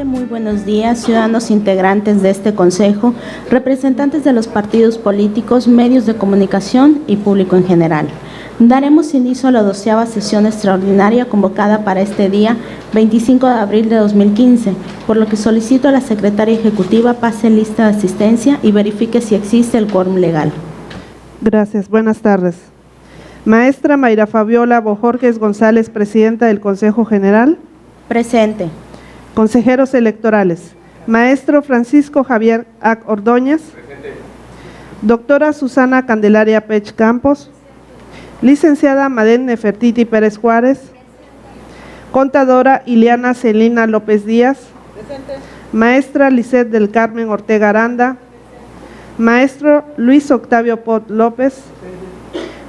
Muy buenos días, ciudadanos integrantes de este Consejo, representantes de los partidos políticos, medios de comunicación y público en general. Daremos inicio a la 12ª sesión extraordinaria convocada para este día, 25 de abril de 2015, por lo que solicito a la Secretaria Ejecutiva pase lista de asistencia y verifique si existe el quórum legal. Gracias. Buenas tardes. Maestra Mayra Fabiola Bojorges González, Presidenta del Consejo General. Presente. Consejeros electorales. Maestro Francisco Javier Ac. Ordóñez. Presente. Doctora Susana Candelaria Pech Campos. Licenciada Madén Nefertiti Pérez Juárez. Contadora Ileana Celina López Díaz. Presente. Maestra Lisset del Carmen Ortega Aranda. Maestro Luis Octavio Pot López.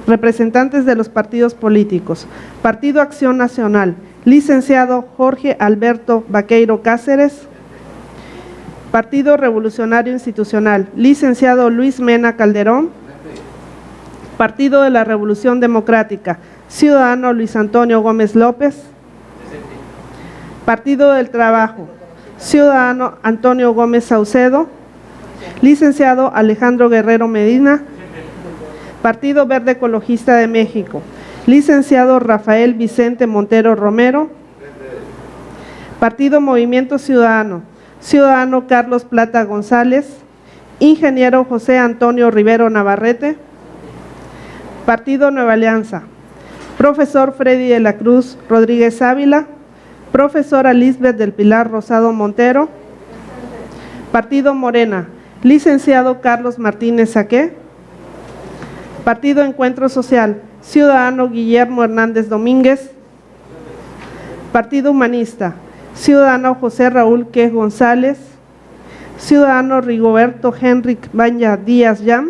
Representantes de los partidos políticos. Partido Acción Nacional. Licenciado Jorge Alberto Vaqueiro Cáceres. Partido Revolucionario Institucional, licenciado Luis Mena Calderón. Partido de la Revolución Democrática, ciudadano Luis Antonio Gómez López. Partido del Trabajo, ciudadano Antonio Gómez Saucedo. Licenciado Alejandro Guerrero Medina. Partido Verde Ecologista de México, licenciado Rafael Vicente Montero Romero. Partido Movimiento Ciudadano, ciudadano Carlos Plata González. Ingeniero José Antonio Rivero Navarrete. Partido Nueva Alianza, profesor Freddy de la Cruz Rodríguez Ávila. Profesora Lisbeth del Pilar Rosado Montero. Partido Morena, licenciado Carlos Martínez Saqué. Partido Encuentro Social, ciudadano Guillermo Hernández Domínguez. Partido Humanista, ciudadano José Raúl Quez González. Ciudadano Rigoberto Henrik Banya Díaz Yam.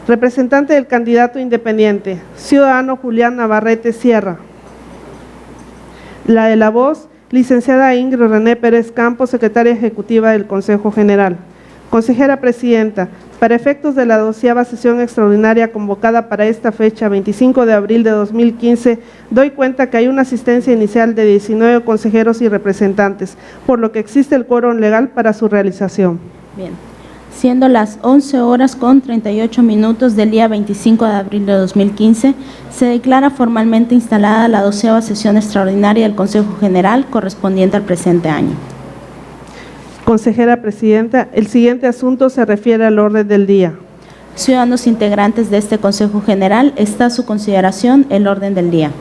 Representante del candidato independiente, ciudadano Julián Navarrete Sierra. La de la voz, licenciada Ingrid René Pérez Campos, Secretaria Ejecutiva del Consejo General. Consejera Presidenta, para efectos de la 12ª sesión extraordinaria convocada para esta fecha, 25 de abril de 2015, doy cuenta que hay una asistencia inicial de 19 consejeros y representantes, por lo que existe el quórum legal para su realización. Bien. Siendo las 11:38 del día 25 de abril de 2015, se declara formalmente instalada la 12ª sesión extraordinaria del Consejo General correspondiente al presente año. Consejera Presidenta, el siguiente asunto se refiere al orden del día. Ciudadanos integrantes de este Consejo General, está a su consideración el orden del día.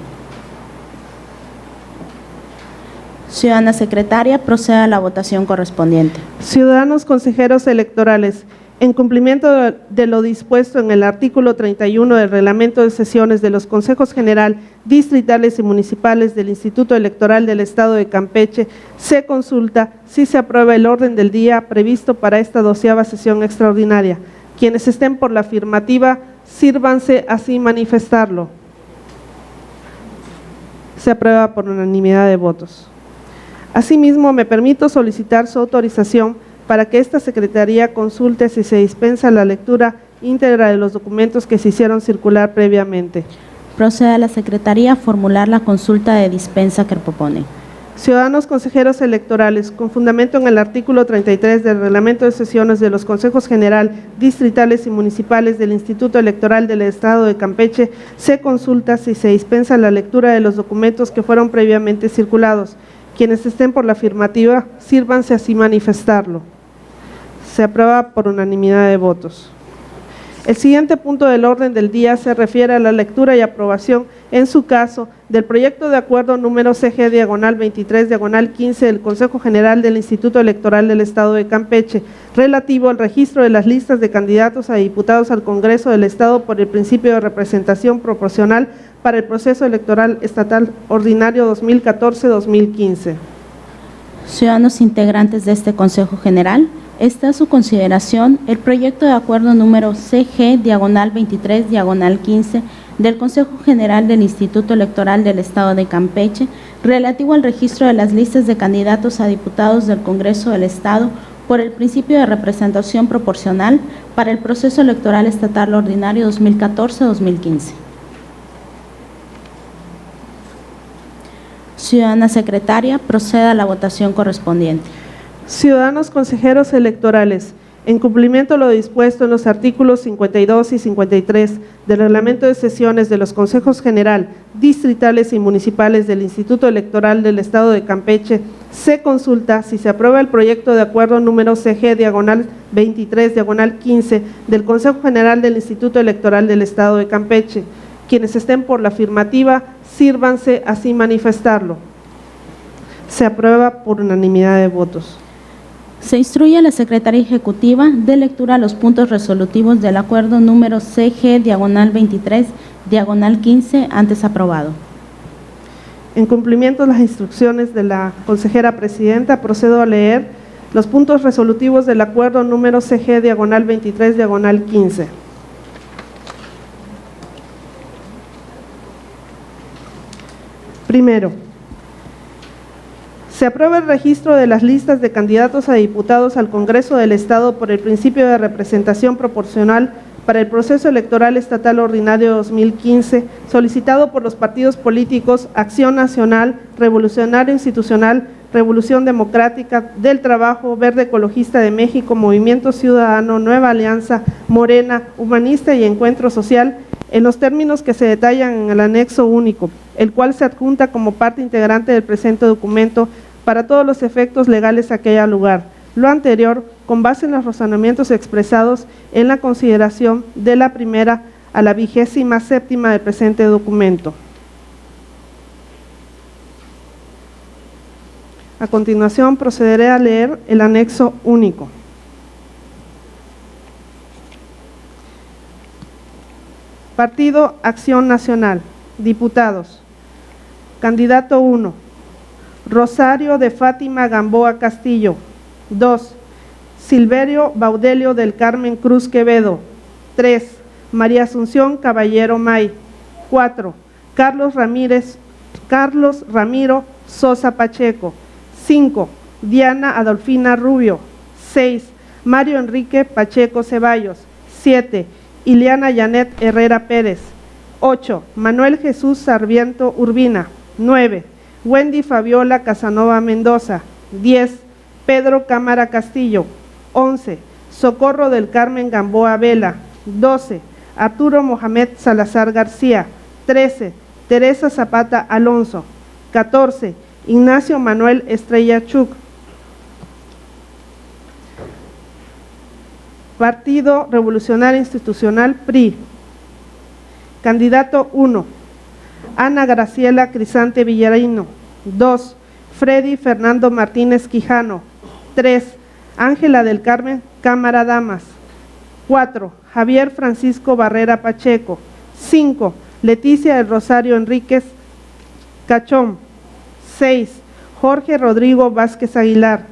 Ciudadana Secretaria, proceda a la votación correspondiente. Ciudadanos consejeros electorales, en cumplimiento de lo dispuesto en el artículo 31 del Reglamento de Sesiones de los Consejos General, Distritales y Municipales del Instituto Electoral del Estado de Campeche, se consulta si se aprueba el orden del día previsto para esta 12ª sesión extraordinaria. Quienes estén por la afirmativa, sírvanse así manifestarlo. Se aprueba por unanimidad de votos. Asimismo, me permito solicitar su autorización para que esta Secretaría consulte si se dispensa la lectura íntegra de los documentos que se hicieron circular previamente. Proceda a la Secretaría a formular la consulta de dispensa que propone. Ciudadanos consejeros electorales, con fundamento en el artículo 33 del Reglamento de Sesiones de los Consejos General, Distritales y Municipales del Instituto Electoral del Estado de Campeche, se consulta si se dispensa la lectura de los documentos que fueron previamente circulados. Quienes estén por la afirmativa, sírvanse así manifestarlo. Se aprueba por unanimidad de votos. El siguiente punto del orden del día se refiere a la lectura y aprobación, en su caso, del proyecto de acuerdo número CG/23/15 del Consejo General del Instituto Electoral del Estado de Campeche, relativo al registro de las listas de candidatos a diputados al Congreso del Estado por el principio de representación proporcional para el proceso electoral estatal ordinario 2014-2015. Ciudadanos integrantes de este Consejo General, está a su consideración el proyecto de acuerdo número CG/23/15 del Consejo General del Instituto Electoral del Estado de Campeche relativo al registro de las listas de candidatos a diputados del Congreso del Estado por el principio de representación proporcional para el proceso electoral estatal ordinario 2014-2015. Ciudadana secretaria, proceda a la votación correspondiente. Ciudadanos consejeros electorales, en cumplimiento de lo dispuesto en los artículos 52 y 53 del Reglamento de Sesiones de los Consejos General, Distritales y Municipales del Instituto Electoral del Estado de Campeche, se consulta si se aprueba el proyecto de acuerdo número CG/23/15 del Consejo General del Instituto Electoral del Estado de Campeche. Quienes estén por la afirmativa, sírvanse así manifestarlo. Se aprueba por unanimidad de votos. Se instruye a la Secretaría Ejecutiva de lectura los puntos resolutivos del acuerdo número CG/23/15 antes aprobado. En cumplimiento de las instrucciones de la consejera presidenta, procedo a leer los puntos resolutivos del acuerdo número CG/23/15. Primero, se aprueba el registro de las listas de candidatos a diputados al Congreso del Estado por el principio de representación proporcional para el proceso electoral estatal ordinario 2015, solicitado por los partidos políticos Acción Nacional, Revolucionario Institucional, Revolución Democrática, del Trabajo, Verde Ecologista de México, Movimiento Ciudadano, Nueva Alianza, Morena, Humanista y Encuentro Social, en los términos que se detallan en el anexo único, el cual se adjunta como parte integrante del presente documento para todos los efectos legales a que haya lugar. Lo anterior, con base en los razonamientos expresados en la consideración de la primera a la 27ª del presente documento. A continuación, procederé a leer el anexo único. Partido Acción Nacional. Diputados. Candidato 1. Rosario de Fátima Gamboa Castillo. 2. Silverio Baudelio del Carmen Cruz Quevedo. 3. María Asunción Caballero May. 4. Carlos Ramiro Sosa Pacheco. 5. Diana Adolfina Rubio. 6. Mario Enrique Pacheco Ceballos. 7. Ileana Janet Herrera Pérez. 8. Manuel Jesús Sarmiento Urbina. 9. Wendy Fabiola Casanova Mendoza. 10. Pedro Cámara Castillo. 11. Socorro del Carmen Gamboa Vela. 12. Arturo Mohamed Salazar García. 13. Teresa Zapata Alonso. 14. Ignacio Manuel Estrella Chuc. Partido Revolucionario Institucional, PRI. Candidato 1. Ana Graciela Crisante Villarino. 2. Freddy Fernando Martínez Quijano. 3. Ángela del Carmen Cámara Damas. 4. Javier Francisco Barrera Pacheco. 5. Leticia del Rosario Enríquez Cachón. 6. Jorge Rodrigo Vázquez Aguilar.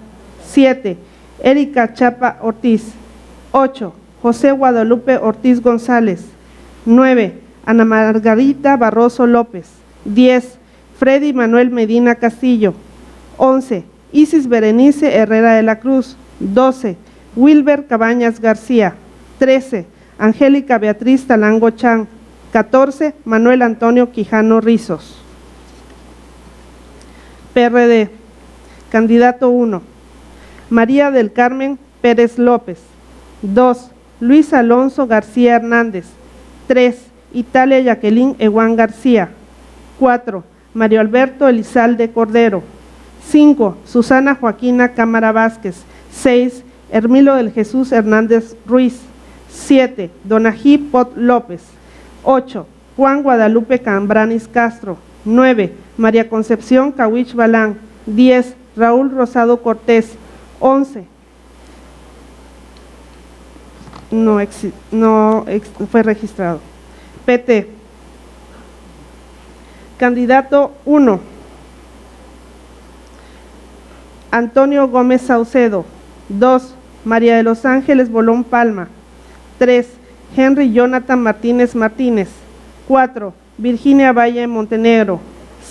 7. Erika Chapa Ortiz. 8. José Guadalupe Ortiz González. 9. Ana Margarita Barroso López. 10. Freddy Manuel Medina Castillo. 11. Isis Berenice Herrera de la Cruz. 12. Wilber Cabañas García. 13. Angélica Beatriz Talango Chan. 14. Manuel Antonio Quijano Rizos. PRD. Candidato 1. María del Carmen Pérez López. 2. Luis Alonso García Hernández. 3. Italia Jacqueline Eguán García. 4. Mario Alberto Elizalde Cordero. 5. Susana Joaquina Cámara Vázquez. 6. Hermilo del Jesús Hernández Ruiz. 7. Donají Pot López. 8. Juan Guadalupe Cambranis Castro. 9. María Concepción Cahuich Balán. 10. Raúl Rosado Cortés. 11. No fue registrado. PT. Candidato 1. Antonio Gómez Saucedo. 2. María de los Ángeles Bolón Palma. 3. Henry Jonathan Martínez Martínez. 4. Virginia Valle Montenegro.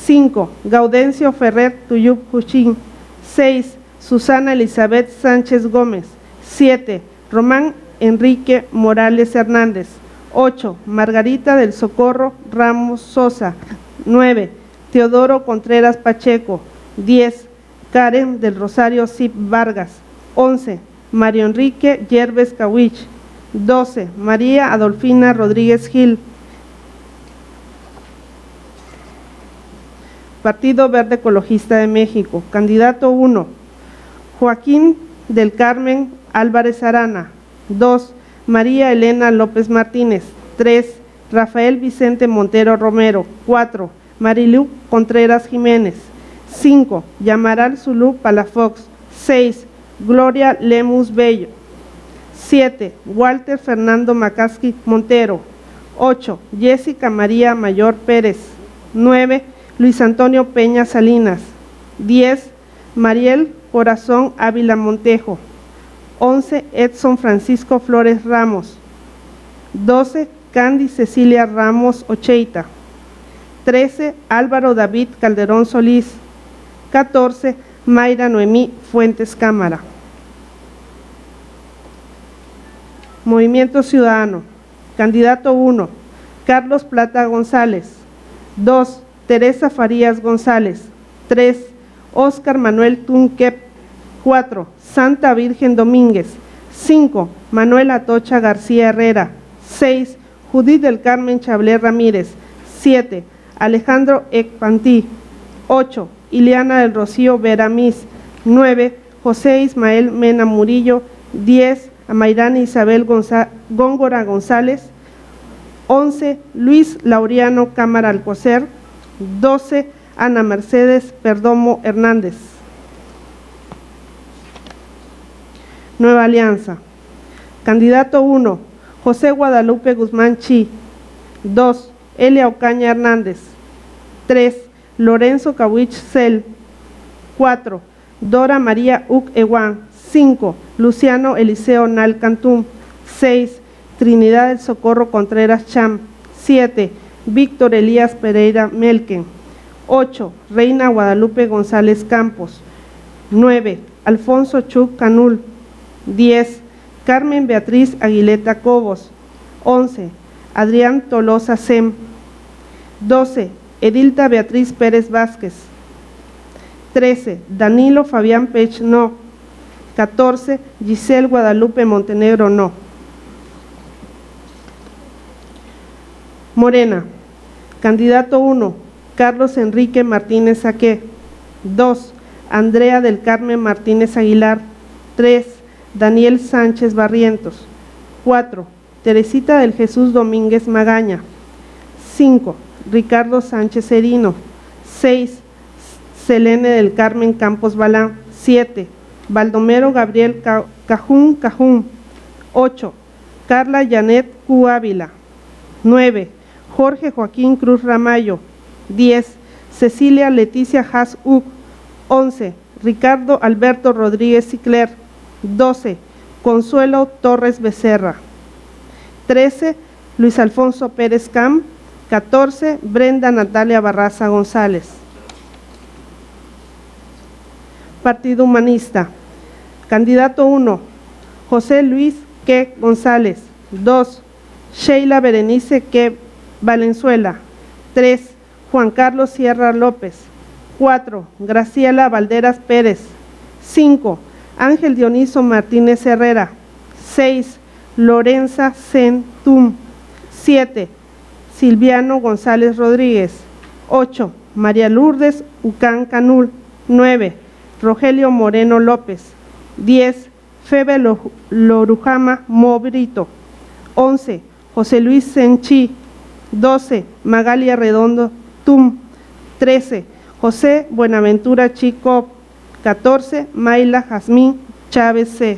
5. Gaudencio Ferrer Tuyup Juchín. 6. Susana Elizabeth Sánchez Gómez. 7. Román Enrique Morales Hernández. 8. Margarita del Socorro Ramos Sosa. 9. Teodoro Contreras Pacheco. 10, Karen del Rosario Zip Vargas. 11, Mario Enrique Yerbes Kawich. 12, María Adolfina Rodríguez Gil. Partido Verde Ecologista de México. Candidato 1, Joaquín del Carmen Álvarez Arana. 2, María Elena López Martínez. 3, Rafael Vicente Montero Romero. 4, Marilu Contreras Jiménez. 5, Yamaral Zulú Palafox. 6, Gloria Lemus Bello. 7, Walter Fernando Macaski Montero. 8, Jessica María Mayor Pérez. 9, Luis Antonio Peña Salinas. 10, Mariel Corazón Ávila Montejo. 11, Edson Francisco Flores Ramos. 12, Candy Cecilia Ramos Ocheita. 13, Álvaro David Calderón Solís. 14, Mayra Noemí Fuentes Cámara. Movimiento Ciudadano. Candidato 1, Carlos Plata González. 2, Teresa Farías González. 3, Óscar Manuel Tunquep. 4, Santa Virgen Domínguez. 5, Manuel Atocha García Herrera. 6, Judith del Carmen Chablé Ramírez. 7, Alejandro Ekpantí. 8, Ileana del Rocío Veramis. 9, José Ismael Mena Murillo. 10, Amairani Isabel Góngora González. 11, Luis Laureano Cámara Alcocer. 12, Ana Mercedes Perdomo Hernández. Nueva Alianza. Candidato 1, José Guadalupe Guzmán Chi. 2, Elia Ocaña Hernández. 3, Lorenzo Kawich Cel. 4, Dora María Uc Ewan. 5, Luciano Eliseo Nal Cantum. 6, Trinidad del Socorro Contreras Cham. 7, Víctor Elías Pereira Melken. 8, Reina Guadalupe González Campos. 9, Alfonso Chuc Canul. 10, Carmen Beatriz Aguileta Cobos. 11, Adrián Tolosa Sem. 12, Edilta Beatriz Pérez Vázquez. 13, Danilo Fabián Pech No. 14, Giselle Guadalupe Montenegro No. Morena. Candidato 1, Carlos Enrique Martínez Saqué. 2, Andrea del Carmen Martínez Aguilar. 3, Daniel Sánchez Barrientos. 4, Teresita del Jesús Domínguez Magaña. 5, Ricardo Sánchez Herino. 6, Selene del Carmen Campos Balán. 7, Baldomero Gabriel Cajún. 8, Carla Janet Q. Ávila. 9, Jorge Joaquín Cruz Ramallo. 10, Cecilia Leticia Haas Uc. 11, Ricardo Alberto Rodríguez Cicler. 12, Consuelo Torres Becerra. 13, Luis Alfonso Pérez Cam. 14, Brenda Natalia Barraza González. Partido Humanista. Candidato 1, José Luis Que González. 2, Sheila Berenice Que Valenzuela. 3, Juan Carlos Sierra López. 4, Graciela Valderas Pérez. 5, Ángel Dioniso Martínez Herrera. 6, Lorenza Centum. 7, Silviano González Rodríguez. 8, María Lourdes Ucán Canul. 9, Rogelio Moreno López. 10, Febe Lorujama Mobrito. 11, José Luis Senchi. 12, Magalia Redondo Tum. 13, José Buenaventura Chico. 14, Mayla Jazmín Chávez C.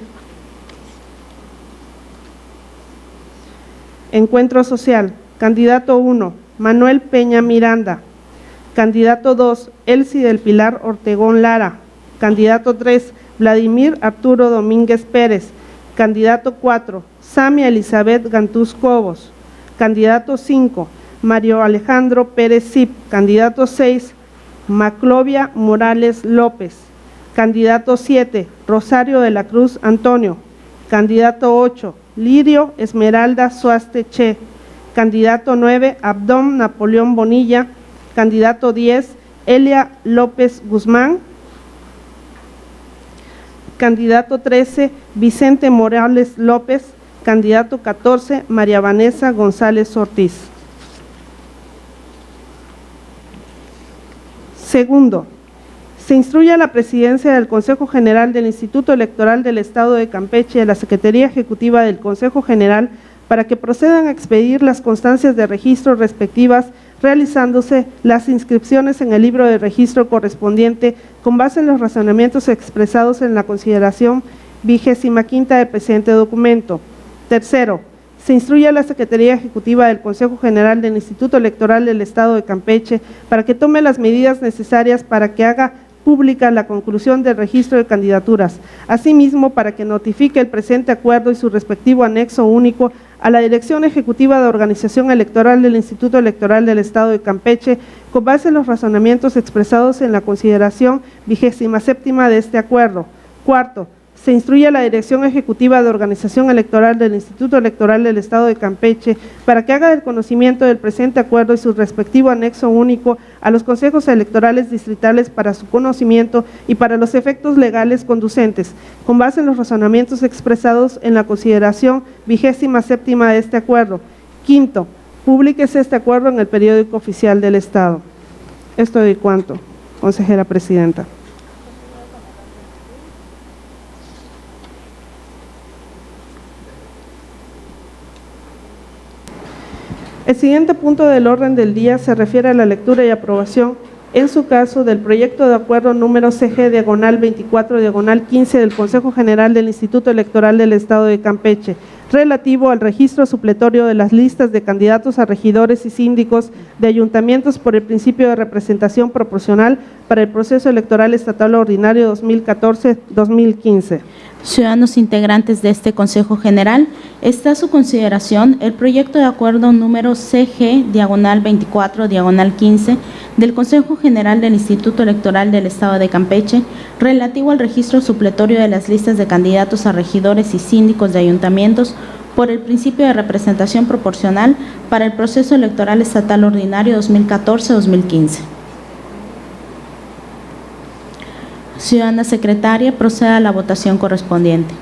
Encuentro Social. Candidato 1, Manuel Peña Miranda. Candidato 2, Elsie del Pilar Ortegón Lara. Candidato 3, Vladimir Arturo Domínguez Pérez. Candidato 4, Samia Elizabeth Gantús Cobos. Candidato 5, Mario Alejandro Pérez Zip. Candidato 6, Maclovia Morales López. Candidato 7, Rosario de la Cruz Antonio. Candidato 8, Lirio Esmeralda Suaste Che. Candidato 9, Abdón Napoleón Bonilla. Candidato 10, Elia López Guzmán. Candidato 13, Vicente Morales López. Candidato 14, María Vanessa González Ortiz. Segundo, se instruye a la Presidencia del Consejo General del Instituto Electoral del Estado de Campeche y a la Secretaría Ejecutiva del Consejo General para que procedan a expedir las constancias de registro respectivas, realizándose las inscripciones en el libro de registro correspondiente con base en los razonamientos expresados en la consideración 25ª del presente documento. Tercero, se instruye a la Secretaría Ejecutiva del Consejo General del Instituto Electoral del Estado de Campeche para que tome las medidas necesarias para que haga pública la conclusión del registro de candidaturas, asimismo para que notifique el presente acuerdo y su respectivo anexo único a la Dirección Ejecutiva de Organización Electoral del Instituto Electoral del Estado de Campeche con base en los razonamientos expresados en la consideración 27ª de este acuerdo. Cuarto, se instruye a la Dirección Ejecutiva de Organización Electoral del Instituto Electoral del Estado de Campeche para que haga el conocimiento del presente acuerdo y su respectivo anexo único a los consejos electorales distritales para su conocimiento y para los efectos legales conducentes, con base en los razonamientos expresados en la consideración 27ª de este acuerdo. Quinto, públiquese este acuerdo en el periódico oficial del Estado. Esto de cuanto, consejera presidenta. El siguiente punto del orden del día se refiere a la lectura y aprobación, en su caso, del proyecto de acuerdo número CG/24/15 del Consejo General del Instituto Electoral del Estado de Campeche, relativo al registro supletorio de las listas de candidatos a regidores y síndicos de ayuntamientos por el principio de representación proporcional para el proceso electoral estatal ordinario 2014-2015. Ciudadanos integrantes de este Consejo General, está a su consideración el proyecto de acuerdo número CG/24/15 del Consejo General del Instituto Electoral del Estado de Campeche relativo al registro supletorio de las listas de candidatos a regidores y síndicos de ayuntamientos por el principio de representación proporcional para el proceso electoral estatal ordinario 2014-2015. Ciudadana secretaria, proceda a la votación correspondiente.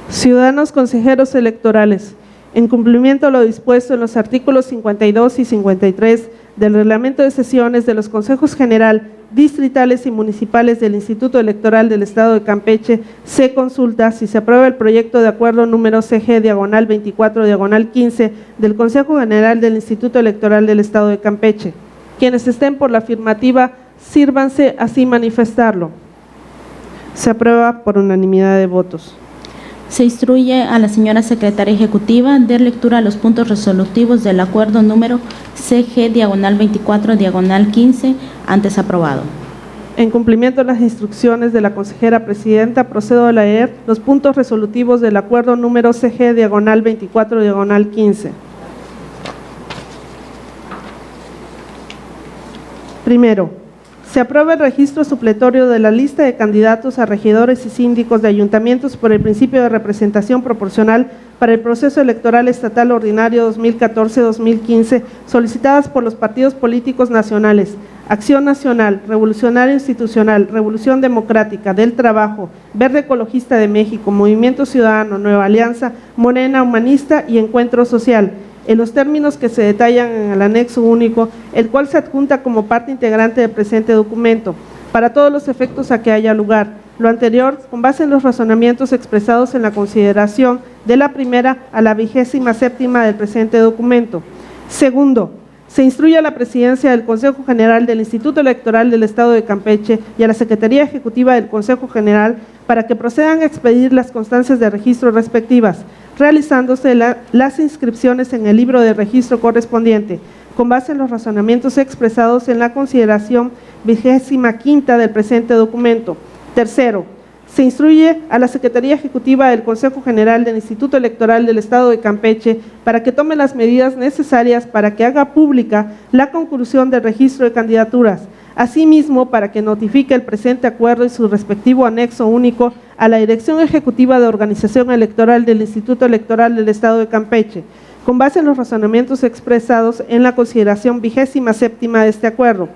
Ciudadanos consejeros electorales, en cumplimiento a lo dispuesto en los artículos 52 y 53 del Reglamento de Sesiones de los Consejos General, Distritales y Municipales del Instituto Electoral del Estado de Campeche, se consulta si se aprueba el proyecto de acuerdo número CG/24/15 del Consejo General del Instituto Electoral del Estado de Campeche. Quienes estén por la afirmativa, sírvanse así manifestarlo. Se aprueba por unanimidad de votos. Se instruye a la señora secretaria ejecutiva dar lectura a los puntos resolutivos del acuerdo número CG/24/15 antes aprobado. En cumplimiento de las instrucciones de la consejera presidenta, procedo a leer los puntos resolutivos del acuerdo número CG/24/15. Primero, se aprueba el registro supletorio de la lista de candidatos a regidores y síndicos de ayuntamientos por el principio de representación proporcional para el proceso electoral estatal ordinario 2014-2015, solicitadas por los partidos políticos nacionales: Acción Nacional, Revolucionario Institucional, Revolución Democrática, Del Trabajo, Verde Ecologista de México, Movimiento Ciudadano, Nueva Alianza, Morena Humanista y Encuentro Social, en los términos que se detallan en el anexo único, el cual se adjunta como parte integrante del presente documento, para todos los efectos a que haya lugar. Lo anterior, con base en los razonamientos expresados en la consideración de la primera a la 27ª del presente documento. Segundo, se instruye a la Presidencia del Consejo General del Instituto Electoral del Estado de Campeche y a la Secretaría Ejecutiva del Consejo General para que procedan a expedir las constancias de registro respectivas, realizándose las inscripciones en el libro de registro correspondiente, con base en los razonamientos expresados en la consideración 25ª del presente documento. Tercero, se instruye a la Secretaría Ejecutiva del Consejo General del Instituto Electoral del Estado de Campeche para que tome las medidas necesarias para que haga pública la conclusión del registro de candidaturas, asimismo para que notifique el presente acuerdo y su respectivo anexo único a la Dirección Ejecutiva de Organización Electoral del Instituto Electoral del Estado de Campeche, con base en los razonamientos expresados en la consideración 27ª de este acuerdo.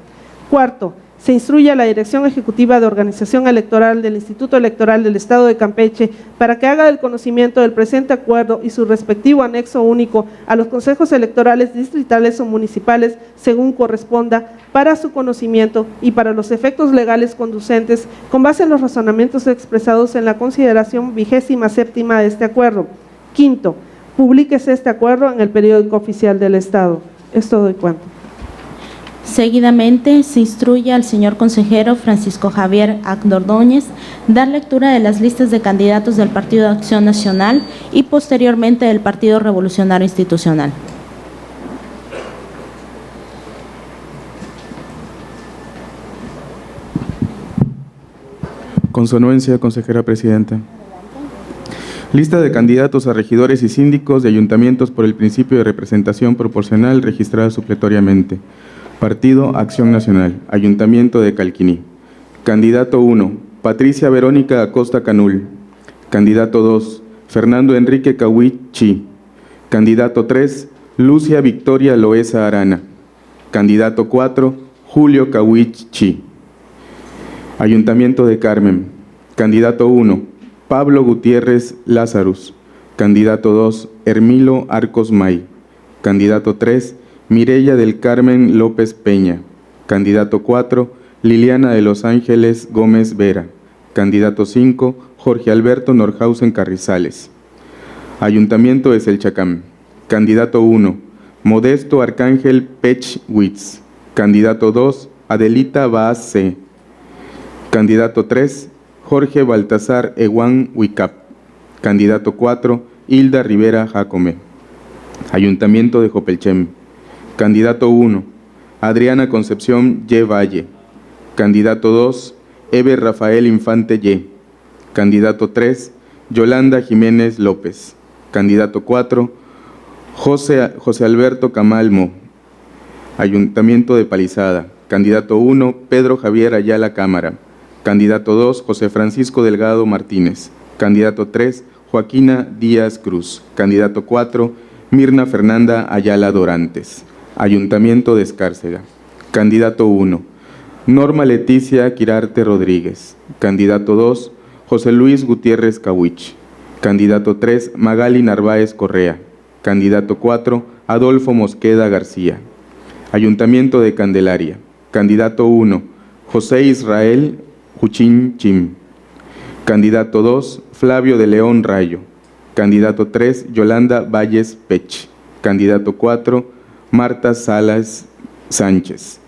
Cuarto, se instruye a la Dirección Ejecutiva de Organización Electoral del Instituto Electoral del Estado de Campeche para que haga del conocimiento del presente acuerdo y su respectivo anexo único a los consejos electorales distritales o municipales según corresponda para su conocimiento y para los efectos legales conducentes con base en los razonamientos expresados en la consideración 27ª de este acuerdo. Quinto, publíquese este acuerdo en el periódico oficial del Estado. Es todo y cuanto. Seguidamente, se instruye al señor consejero Francisco Javier Ordóñez dar lectura de las listas de candidatos del Partido de Acción Nacional y posteriormente del Partido Revolucionario Institucional. Con su anuencia, consejera presidenta. Lista de candidatos a regidores y síndicos de ayuntamientos por el principio de representación proporcional registrada supletoriamente. Partido Acción Nacional, Ayuntamiento de Calquiní. Candidato 1, Patricia Verónica Acosta Canul. Candidato 2, Fernando Enrique Cahuichi. Candidato 3, Lucia Victoria Loesa Arana. Candidato 4, Julio Cahuichi. Ayuntamiento de Carmen. Candidato 1, Pablo Gutiérrez Lázarus. Candidato 2, Hermilo Arcos May. Candidato 3, Mireya del Carmen López Peña. Candidato 4, Liliana de los Ángeles Gómez Vera. Candidato 5, Jorge Alberto Norhausen Carrizales. Ayuntamiento de Selchacán. Candidato 1, Modesto Arcángel Pech Witz. Candidato 2, Adelita Baaz C. Candidato 3, Jorge Baltasar Eguán Huicap. Candidato 4, Hilda Rivera Jacome. Ayuntamiento de Jopelchem. Candidato 1, Adriana Concepción Ye Valle. Candidato 2, Eber Rafael Infante Ye. Candidato 3, Yolanda Jiménez López. Candidato 4, José Alberto Camalmo. Ayuntamiento de Palizada. Candidato 1, Pedro Javier Ayala Cámara. Candidato 2, José Francisco Delgado Martínez. Candidato 3, Joaquina Díaz Cruz. Candidato 4, Mirna Fernanda Ayala Dorantes. Ayuntamiento de Escárcega. Candidato 1, Norma Leticia Quirarte Rodríguez. Candidato 2, José Luis Gutiérrez Cahuich. Candidato 3, Magali Narváez Correa. Candidato 4, Adolfo Mosqueda García. Ayuntamiento de Candelaria. Candidato 1, José Israel Juchín Chim. Candidato 2, Flavio de León Rayo. Candidato 3, Yolanda Valles Pech. Candidato 4, Marta Salas Sánchez.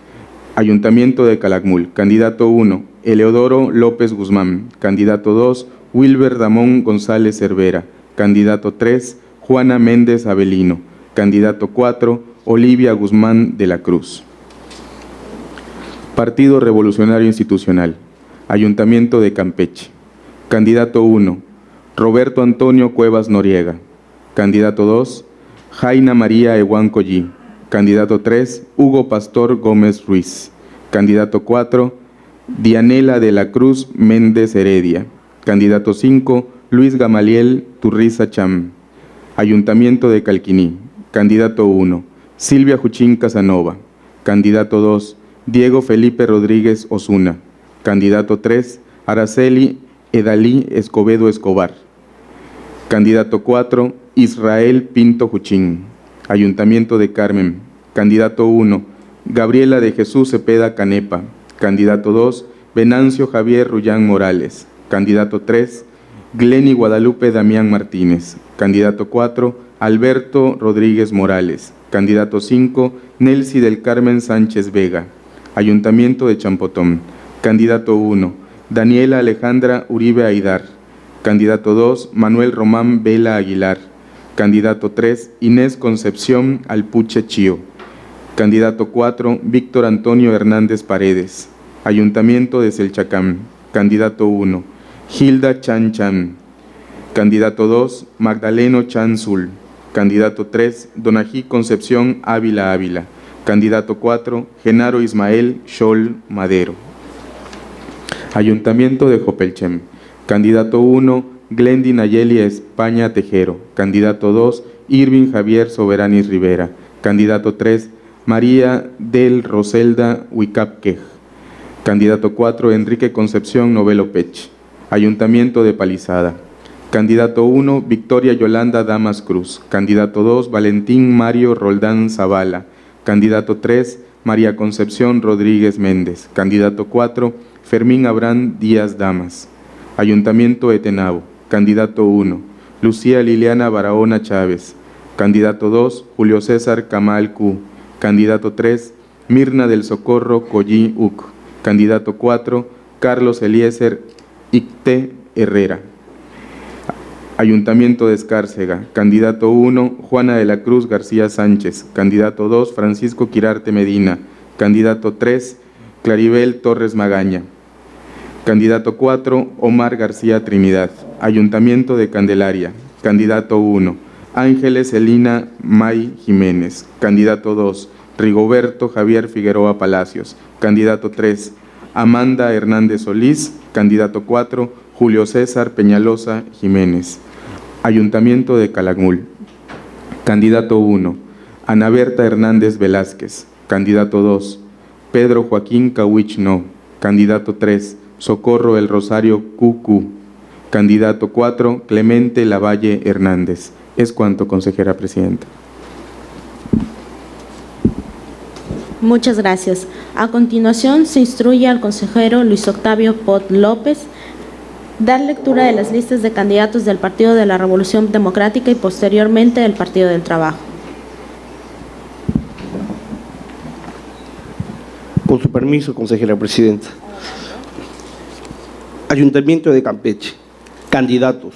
Ayuntamiento de Calakmul. Candidato 1, Eleodoro López Guzmán. Candidato 2, Wilber Damón González Cervera. Candidato 3, Juana Méndez Avelino. Candidato 4, Olivia Guzmán de la Cruz. Partido Revolucionario Institucional. Ayuntamiento de Campeche. Candidato 1, Roberto Antonio Cuevas Noriega. Candidato 2, Jaina María Eguán Collí. Candidato 3, Hugo Pastor Gómez Ruiz. Candidato 4, Dianela de la Cruz Méndez Heredia. Candidato 5, Luis Gamaliel Turriza Cham. Ayuntamiento de Calquiní. Candidato 1, Silvia Juchín Casanova. Candidato 2, Diego Felipe Rodríguez Osuna. Candidato 3, Araceli Edalí Escobedo Escobar. Candidato 4, Israel Pinto Juchín. Ayuntamiento de Carmen. Candidato 1, Gabriela de Jesús Cepeda Canepa. Candidato 2, Venancio Javier Rullán Morales. Candidato 3, Glenny Guadalupe Damián Martínez. Candidato 4, Alberto Rodríguez Morales. Candidato 5, Nelcy del Carmen Sánchez Vega. Ayuntamiento de Champotón. Candidato 1, Daniela Alejandra Uribe Aidar. Candidato 2, Manuel Román Vela Aguilar. Candidato 3, Inés Concepción Alpuche Chío. Candidato 4, Víctor Antonio Hernández Paredes. Ayuntamiento de Selchacán. Candidato 1, Hilda Chan Chan. Candidato 2, Magdaleno Chan Zul. Candidato 3, Donají Concepción Ávila Ávila. Candidato 4, Genaro Ismael Scholl Madero. Ayuntamiento de Jopelchem. Candidato 1, Glendy Nayeli España Tejero. Candidato 2, Irving Javier Soberanis Rivera. Candidato 3, María del Roselda Huicapquej. Candidato 4, Enrique Concepción Novelo Pech. Ayuntamiento de Palizada. Candidato 1, Victoria Yolanda Damas Cruz. Candidato 2, Valentín Mario Roldán Zavala. Candidato 3, María Concepción Rodríguez Méndez. Candidato 4, Fermín Abraham Díaz Damas. Ayuntamiento de Tenabo. Candidato 1, Lucía Liliana Barahona Chávez. Candidato 2, Julio César Camal Q. Candidato 3, Mirna del Socorro Collí Uc. Candidato 4, Carlos Eliezer Icté Herrera. Ayuntamiento de Escárcega. Candidato 1, Juana de la Cruz García Sánchez. Candidato 2, Francisco Quirarte Medina. Candidato 3, Claribel Torres Magaña. Candidato 4, Omar García Trinidad. Ayuntamiento de Candelaria. Candidato 1, Ángeles Elina May Jiménez. Candidato 2, Rigoberto Javier Figueroa Palacios. Candidato 3, Amanda Hernández Solís. Candidato 4, Julio César Peñalosa Jiménez. Ayuntamiento de Calakmul. Candidato 1, Ana Berta Hernández Velázquez. Candidato 2, Pedro Joaquín Cauich No. Candidato 3, Socorro El Rosario QQ. Candidato 4, Clemente Lavalle Hernández. Es cuanto, consejera presidenta. Muchas gracias. A continuación, se instruye al consejero Luis Octavio Pot López dar lectura de las listas de candidatos del Partido de la Revolución Democrática y posteriormente del Partido del Trabajo. Con su permiso, consejera presidenta. Ayuntamiento de Campeche. Candidatos.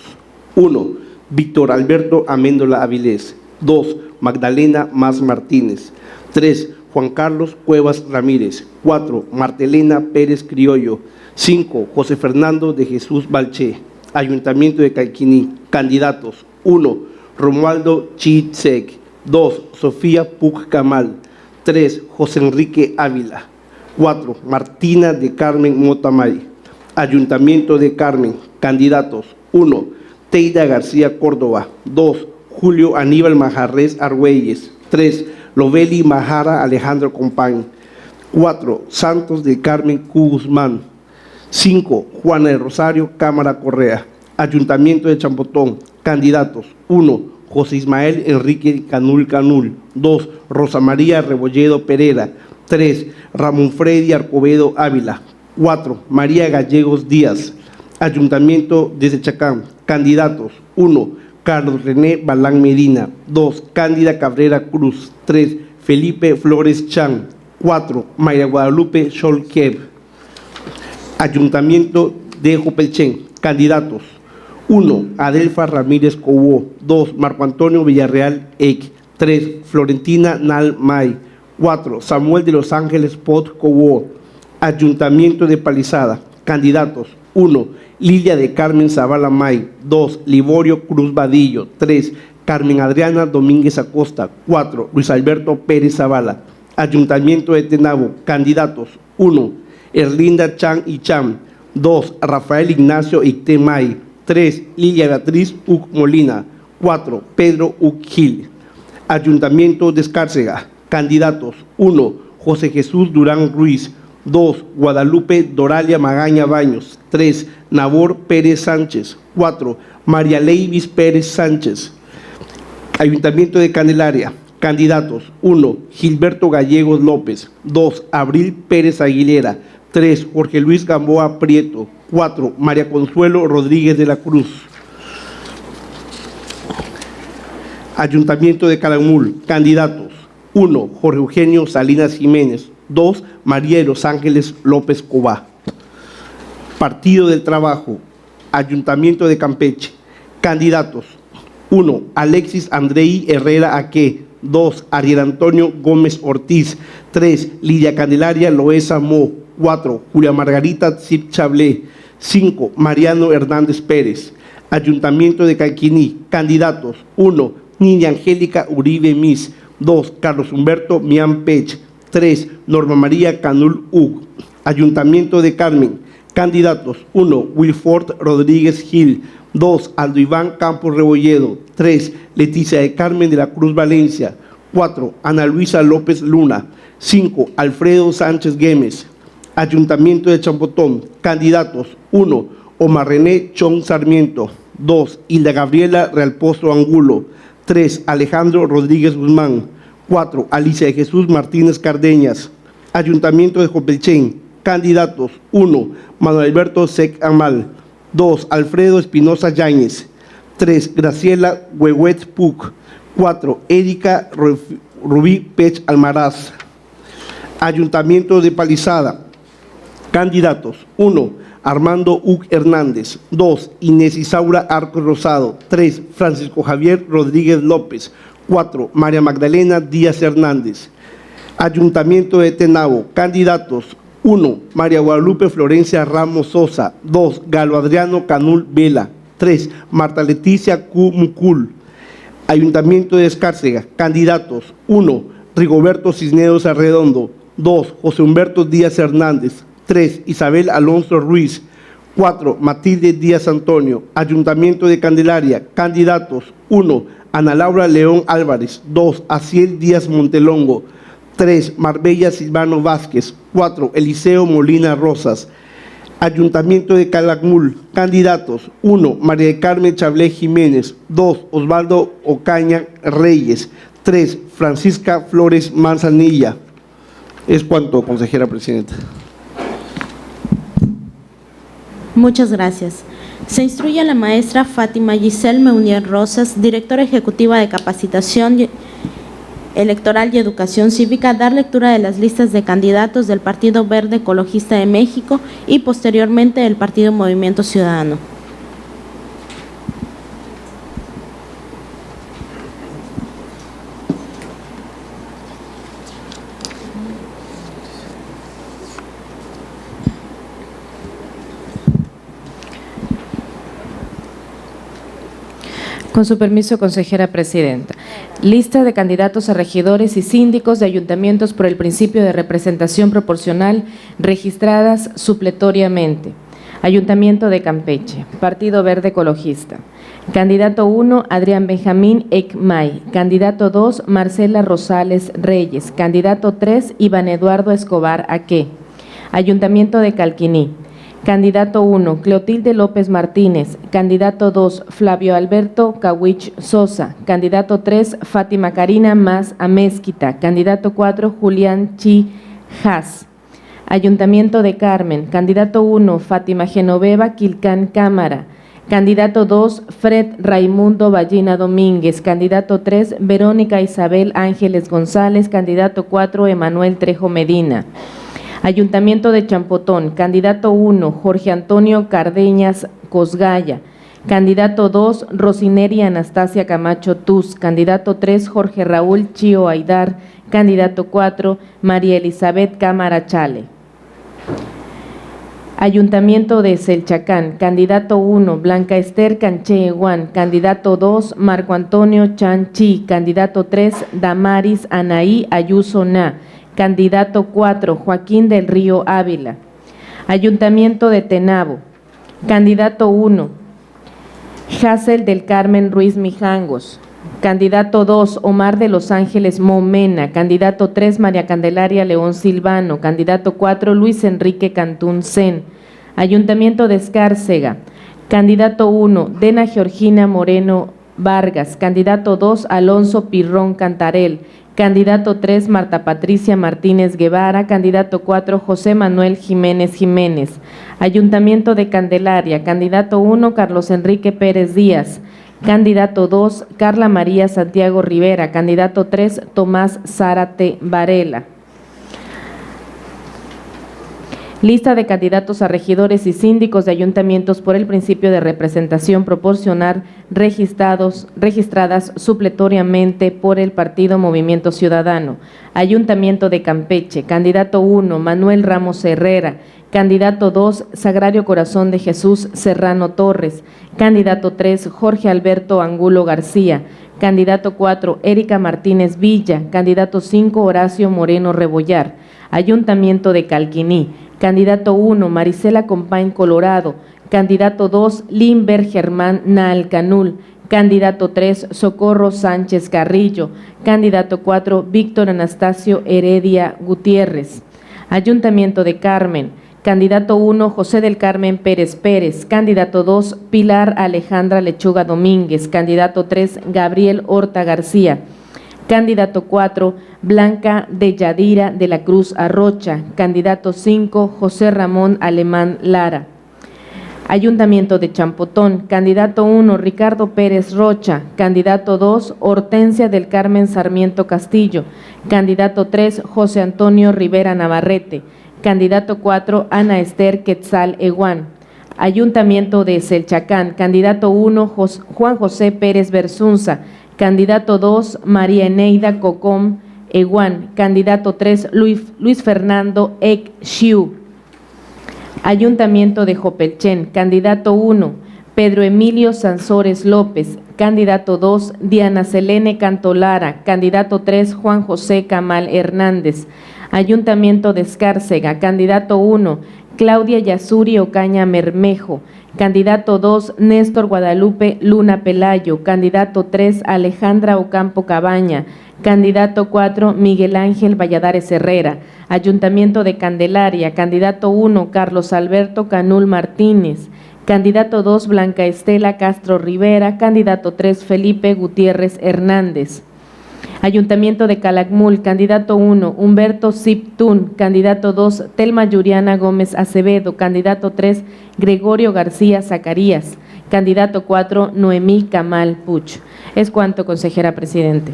1, Víctor Alberto Améndola Avilés. 2, Magdalena Mas Martínez. 3, Juan Carlos Cuevas Ramírez. 4, Martelena Pérez Criollo. 5, José Fernando de Jesús Balché. Ayuntamiento de Calquiní. Candidatos. 1, Romualdo Chitzek. 2, Sofía Puc Camal. 3, José Enrique Ávila. 4, Martina de Carmen Motamay. Ayuntamiento de Carmen. Candidatos. 1, Teida García Córdoba. 2, Julio Aníbal Majarrés Argüelles. 3, Loveli Majara Alejandro Compañ. 4, Santos de Carmen Q. Guzmán. 5, Juana de Rosario Cámara Correa. Ayuntamiento de Champotón. Candidatos. 1, José Ismael Enrique Canul. 2, Rosa María Rebolledo Pereira. 3, Ramón Freddy Arcobedo Ávila. 4, María Gallegos Díaz. Ayuntamiento de Sechacán. Candidatos. 1, Carlos René Balán Medina. 2, Cándida Cabrera Cruz. 3, Felipe Flores Chan. 4, María Guadalupe Scholkev. Ayuntamiento de Jopelchen. Candidatos. 1, Adelfa Ramírez Cobó. 2, Marco Antonio Villarreal Eck. 3, Florentina Nal May. 4, Samuel de Los Ángeles Pot Cobó. Ayuntamiento de Palizada. Candidatos. 1, Lilia de Carmen Zavala May. 2, Liborio Cruz Vadillo. 3, Carmen Adriana Domínguez Acosta. 4, Luis Alberto Pérez Zavala. Ayuntamiento de Tenabo. Candidatos. 1, Erlinda Chan y Chan. 2, Rafael Ignacio Icté May. 3, Lilia Beatriz Uc Molina. 4, Pedro Uc Gil. Ayuntamiento de Escárcega. Candidatos. 1, José Jesús Durán Ruiz. 2, Guadalupe Doralia Magaña Baños. 3, Nabor Pérez Sánchez. 4, María Leivis Pérez Sánchez. Ayuntamiento de Candelaria. Candidatos. 1, Gilberto Gallegos López. 2, Abril Pérez Aguilera. 3, Jorge Luis Gamboa Prieto. 4, María Consuelo Rodríguez de la Cruz. Ayuntamiento de Calakmul. Candidatos. 1, Jorge Eugenio Salinas Jiménez. 2, María de los Ángeles López Cobá. Partido del Trabajo. Ayuntamiento de Campeche. Candidatos. 1, Alexis Andrei Herrera Aque. 2, Ariel Antonio Gómez Ortiz. 3, Lidia Candelaria Loesa Mo. 4, Julia Margarita Zip Chablé. 5, Mariano Hernández Pérez. Ayuntamiento de Calquiní. Candidatos. 1, Niña Angélica Uribe Mis. 2, Carlos Humberto Mian Pech. 3, Norma María Canul Ug. Ayuntamiento de Carmen. Candidatos. 1, Wilford Rodríguez Gil. 2, Aldo Iván Campos Rebolledo. 3, Leticia de Carmen de la Cruz Valencia. 4, Ana Luisa López Luna. 5, Alfredo Sánchez Gémez. Ayuntamiento de Champotón, candidatos: 1. Omar René Chong Sarmiento, 2. Hilda Gabriela Realpozo Angulo, 3. Alejandro Rodríguez Guzmán, 4. Alicia de Jesús Martínez Cardeñas. Ayuntamiento de Jopelchen, candidatos: 1. Manuel Alberto Sec Amal, 2. Alfredo Espinosa Yáñez, 3. Graciela Huehuet Puc, 4. Erika Rubí Pech Almaraz. Ayuntamiento de Palizada, candidatos: 1. Armando Uc Hernández, 2. Inés Isaura Arcos Rosado, 3. Francisco Javier Rodríguez López, 4. María Magdalena Díaz Hernández. Ayuntamiento de Tenabo, candidatos: 1. María Guadalupe Florencia Ramos Sosa, 2. Galo Adriano Canul Vela, 3. Marta Leticia Q. Mucul. Ayuntamiento de Escárcega, candidatos: 1. Rigoberto Cisneros Arredondo, 2. José Humberto Díaz Hernández, 3. Isabel Alonso Ruiz, 4. Matilde Díaz Antonio. Ayuntamiento de Candelaria, candidatos: 1. Ana Laura León Álvarez, 2. Aciel Díaz Montelongo, 3. Marbella Silvano Vázquez, 4. Eliseo Molina Rosas. Ayuntamiento de Calakmul, candidatos: 1. María del Carmen Chablé Jiménez, 2. Osvaldo Ocaña Reyes, 3. Francisca Flores Manzanilla. Es cuanto, consejera presidenta. Muchas gracias. Se instruye a la maestra Fátima Giselle Meunier Rosas, directora ejecutiva de Capacitación Electoral y Educación Cívica, dar lectura de las listas de candidatos del Partido Verde Ecologista de México y posteriormente del Partido Movimiento Ciudadano. Con su permiso, consejera presidenta. Lista de candidatos a regidores y síndicos de ayuntamientos por el principio de representación proporcional registradas supletoriamente. Ayuntamiento de Campeche, Partido Verde Ecologista. Candidato 1, Adrián Benjamín Ekmay. Candidato 2, Marcela Rosales Reyes. Candidato 3, Iván Eduardo Escobar Aque. Ayuntamiento de Calquiní. Candidato 1, Clotilde López Martínez. Candidato 2, Flavio Alberto Cahuich Sosa. Candidato 3, Fátima Karina Mas Amezquita. Candidato 4, Julián Chi Haas. Ayuntamiento de Carmen. Candidato 1, Fátima Genoveva Quilcán Cámara. Candidato 2, Fred Raimundo Ballina Domínguez. Candidato 3, Verónica Isabel Ángeles González. Candidato 4, Emanuel Trejo Medina. Ayuntamiento de Champotón, candidato 1, Jorge Antonio Cardeñas Cosgaya. Candidato 2, Rosineri Anastasia Camacho Tuz. Candidato 3, Jorge Raúl Chío Aidar. Candidato 4, María Elizabeth Cámara Chale. Ayuntamiento de Selchacán, candidato 1, Blanca Esther Canché Eguán. Candidato 2, Marco Antonio Chanchi. Candidato 3, Damaris Anaí Ayuso Na. Candidato 4, Joaquín del Río Ávila. Ayuntamiento de Tenabo. Candidato 1, Hazel del Carmen Ruiz Mijangos. Candidato 2, Omar de Los Ángeles Momena. Candidato 3, María Candelaria León Silvano. Candidato 4, Luis Enrique Cantún Sen. Ayuntamiento de Escárcega. Candidato 1, Dena Georgina Moreno Vargas. Candidato 2, Alonso Pirrón Cantarel. Candidato 3, Marta Patricia Martínez Guevara. Candidato 4, José Manuel Jiménez Jiménez. Ayuntamiento de Candelaria. Candidato 1, Carlos Enrique Pérez Díaz. Candidato 2, Carla María Santiago Rivera. Candidato 3, Tomás Zárate Varela. Lista de candidatos a regidores y síndicos de ayuntamientos por el principio de representación proporcional registradas supletoriamente por el Partido Movimiento Ciudadano. Ayuntamiento de Campeche, candidato 1, Manuel Ramos Herrera. Candidato 2, Sagrario Corazón de Jesús Serrano Torres. Candidato 3, Jorge Alberto Angulo García. Candidato 4, Erika Martínez Villa. Candidato 5, Horacio Moreno Rebollar. Ayuntamiento de Calquiní. Candidato 1, Marisela Compañ Colorado. Candidato 2, Limber Germán Naalcanul. Candidato 3, Socorro Sánchez Carrillo. Candidato 4, Víctor Anastasio Heredia Gutiérrez. Ayuntamiento de Carmen, candidato 1, José del Carmen Pérez Pérez, candidato 2, Pilar Alejandra Lechuga Domínguez, candidato 3, Gabriel Horta García, candidato 4, Blanca de Yadira de la Cruz Arrocha, candidato 5, José Ramón Alemán Lara. Ayuntamiento de Champotón, candidato 1, Ricardo Pérez Rocha, candidato 2, Hortensia del Carmen Sarmiento Castillo, candidato 3, José Antonio Rivera Navarrete, candidato 4, Ana Esther Quetzal Eguán. Ayuntamiento de Selchacán, candidato 1, Juan José Pérez Bersunza, candidato 2, María Eneida Cocom Eguán, candidato 3, Luis Fernando Ek Xiu. Ayuntamiento de Jopelchen, candidato 1, Pedro Emilio Sansores López, candidato 2, Diana Selene Cantolara, candidato 3, Juan José Camal Hernández. Ayuntamiento de Escárcega, candidato 1, Claudia Yasuri Ocaña Mermejo, candidato 2, Néstor Guadalupe Luna Pelayo, candidato 3, Alejandra Ocampo Cabaña, candidato 4, Miguel Ángel Valladares Herrera. Ayuntamiento de Candelaria, candidato 1, Carlos Alberto Canul Martínez, candidato 2, Blanca Estela Castro Rivera, candidato 3, Felipe Gutiérrez Hernández. Ayuntamiento de Calakmul, candidato 1, Humberto Ziptún, candidato 2, Telma Yuriana Gómez Acevedo, candidato 3, Gregorio García Zacarías, candidato 4, Noemí Camal Puch. Es cuanto, consejera presidente.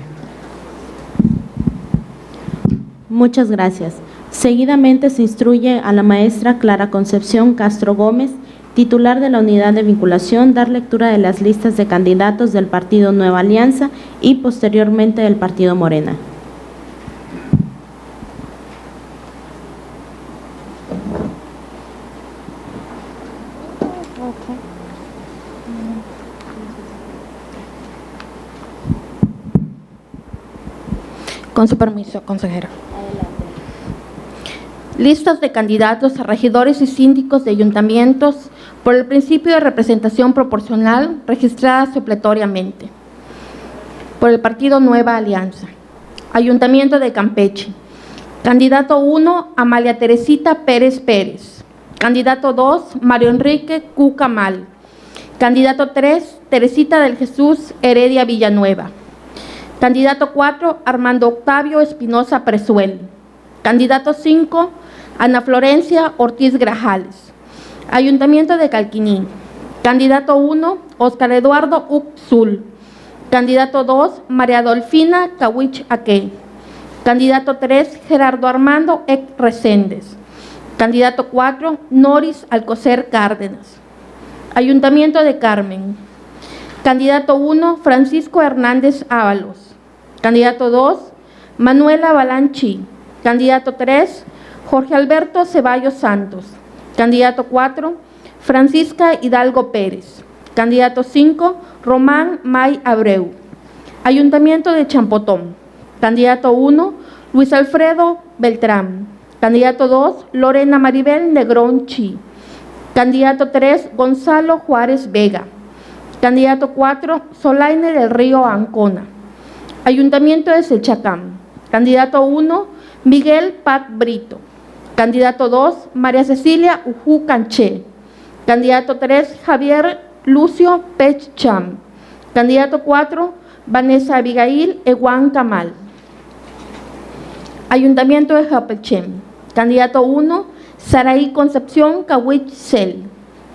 Muchas gracias. Seguidamente se instruye a la maestra Clara Concepción Castro Gómez, titular de la Unidad de Vinculación, dar lectura de las listas de candidatos del Partido Nueva Alianza y posteriormente del Partido Morena. Con su permiso, consejera. Listas de candidatos a regidores y síndicos de ayuntamientos por el principio de representación proporcional registradas supletoriamente. Por el Partido Nueva Alianza. Ayuntamiento de Campeche. Candidato 1, Amalia Teresita Pérez Pérez. Candidato 2, Mario Enrique Cucamal. Candidato 3, Teresita del Jesús Heredia Villanueva. Candidato 4, Armando Octavio Espinosa Presuel. Candidato 5, Ana Florencia Ortiz Grajales. Ayuntamiento de Calquiní. Candidato 1, Óscar Eduardo Uxul. Candidato 2, María Adolfina Cahuich Aque. Candidato 3, Gerardo Armando Ek Reséndez. Candidato 4, Noris Alcocer Cárdenas. Ayuntamiento de Carmen. Candidato 1, Francisco Hernández Ábalos. Candidato 2, Manuela Balanchi. Candidato 3, Jorge Alberto Ceballos Santos. Candidato 4, Francisca Hidalgo Pérez. Candidato 5, Román May Abreu. Ayuntamiento de Champotón. Candidato 1, Luis Alfredo Beltrán. Candidato 2, Lorena Maribel Negrón Chi. Candidato 3, Gonzalo Juárez Vega. Candidato 4, Solaine del Río Ancona. Ayuntamiento de Selchacán. Candidato 1, Miguel Pat Brito. Candidato 2, María Cecilia Ujú Canché. Candidato 3, Javier Lucio Pech Cham. Candidato 4, Vanessa Abigail Eguán Camal. Ayuntamiento de Japelchen. Candidato 1, Saraí Concepción Cahuich Cel.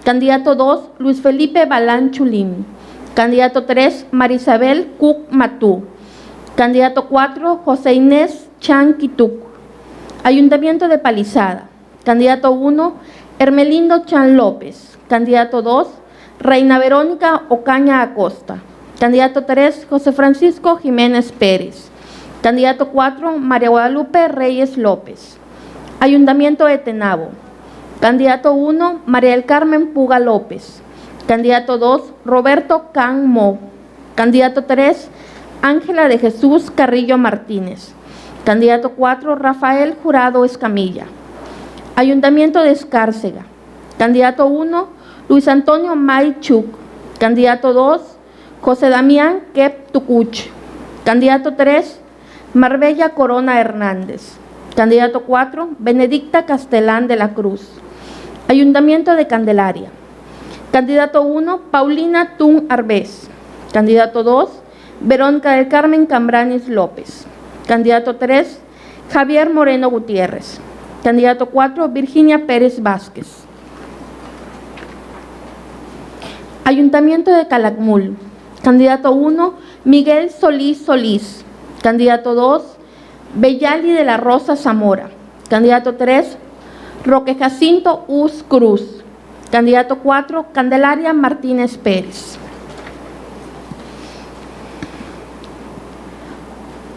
Candidato 2, Luis Felipe Balán Chulín. Candidato 3, Marisabel Cuc Matú. Candidato 4, José Inés Chan Quituc. Ayuntamiento de Palizada. Candidato 1, Hermelindo Chan López. Candidato 2, Reina Verónica Ocaña Acosta. Candidato 3, José Francisco Jiménez Pérez. Candidato 4, María Guadalupe Reyes López. Ayuntamiento de Tenabo. Candidato 1, María del Carmen Puga López. Candidato 2, Roberto Can Mo. Candidato 3, Ángela de Jesús Carrillo Martínez. Candidato 4, Rafael Jurado Escamilla. Ayuntamiento de Escárcega. Candidato 1, Luis Antonio May Chuc. Candidato 2, José Damián Kep Tucuch. Candidato 3, Marbella Corona Hernández. Candidato 4, Benedicta Castelán de la Cruz. Ayuntamiento de Candelaria. Candidato 1, Paulina Tun Arbez. Candidato 2, Verónica del Carmen Cambranis López. Candidato 3, Javier Moreno Gutiérrez. Candidato 4, Virginia Pérez Vázquez. Ayuntamiento de Calakmul. Candidato 1, Miguel Solís Solís. Candidato 2, Bellali de la Rosa Zamora. Candidato 3, Roque Jacinto Uz Cruz. Candidato 4, Candelaria Martínez Pérez.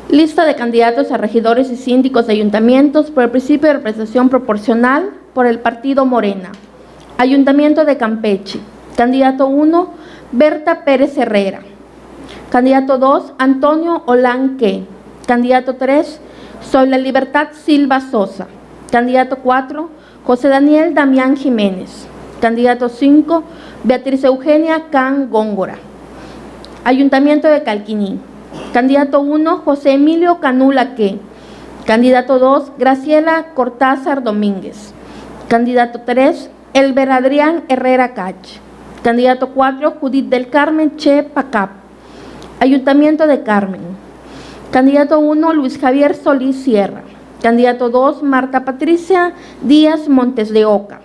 Lista de candidatos a regidores y síndicos de ayuntamientos por el principio de representación proporcional por el partido Morena. Ayuntamiento de Campeche. Candidato 1, Berta Pérez Herrera. Candidato 2, Antonio Olanque. Candidato 3, Soy la Libertad Silva Sosa. Candidato 4, José Daniel Damián Jiménez. Candidato 5, Beatriz Eugenia Can Góngora. Ayuntamiento de Calquiní. Candidato 1, José Emilio Canula Que. Candidato 2, Graciela Cortázar Domínguez. Candidato 3, Elber Adrián Herrera Cach. Candidato 4, Judith del Carmen Che Pacap. Ayuntamiento de Carmen. Candidato 1, Luis Javier Solís Sierra. Candidato 2, Marta Patricia Díaz Montes de Oca.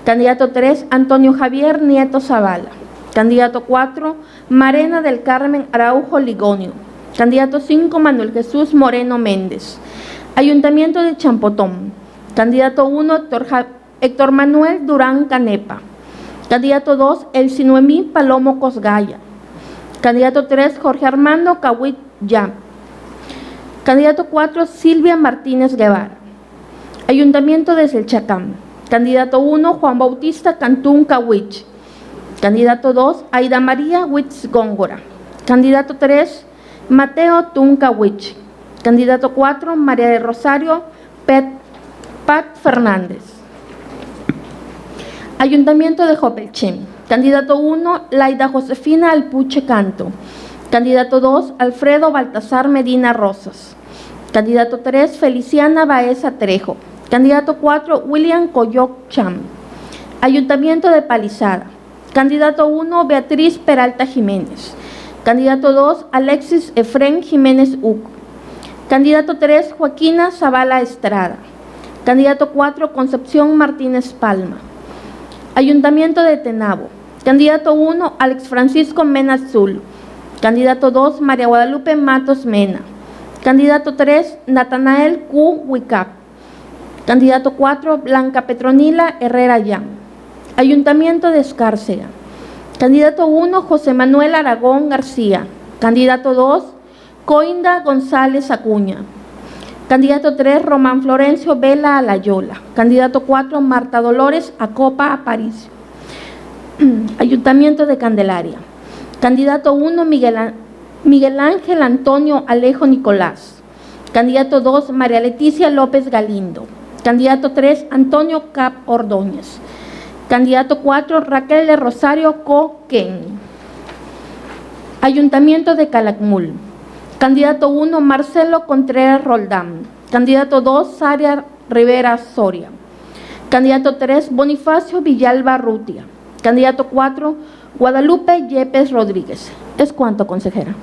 Candidato 3, Antonio Javier Nieto Zavala. Candidato 4, Marena del Carmen Araujo Ligonio. Candidato 5, Manuel Jesús Moreno Méndez. Ayuntamiento de Champotón. Candidato 1, Héctor Manuel Durán Canepa. Candidato 2, Elsie Noemí Palomo Cosgaya. Candidato 3, Jorge Armando Cahuit Yam. Candidato 4, Silvia Martínez Guevara. Ayuntamiento de Selchacán. Candidato 1, Juan Bautista Cantún Cahuich. Candidato 2, Aida María Huitz Góngora. Candidato 3, Mateo Tun Cahuich. Candidato 4, María de Rosario Pat Fernández. Ayuntamiento de Jopelchen. Candidato 1, Laida Josefina Alpuche Canto. Candidato 2, Alfredo Baltasar Medina Rosas. Candidato 3, Feliciana Baeza Trejo. Candidato 4, William Coyoc Cham. Ayuntamiento de Palizada. Candidato 1, Beatriz Peralta Jiménez. Candidato 2, Alexis Efrén Jiménez Uc. Candidato 3, Joaquina Zavala Estrada. Candidato 4, Concepción Martínez Palma. Ayuntamiento de Tenabo. Candidato 1, Alex Francisco Mena Azul. Candidato 2, María Guadalupe Matos Mena. Candidato 3, Natanael Q. Huicap. Candidato 4, Blanca Petronila Herrera Yam. Ayuntamiento de Escárcega. Candidato 1, José Manuel Aragón García. Candidato 2, Coinda González Acuña. Candidato 3, Román Florencio Vela Alayola. Candidato 4, Marta Dolores Acopa Aparicio. Ayuntamiento de Candelaria. Candidato 1, Miguel Ángel Antonio Alejo Nicolás. Candidato 2, María Leticia López Galindo. Candidato 3, Antonio Cap Ordóñez. Candidato 4, Raquel de Rosario Coquen. Ayuntamiento de Calakmul. Candidato 1, Marcelo Contreras Roldán. Candidato 2, Saria Rivera Soria. Candidato 3, Bonifacio Villalba Rutia. Candidato 4, Guadalupe Yepes Rodríguez. Es cuanto, consejera.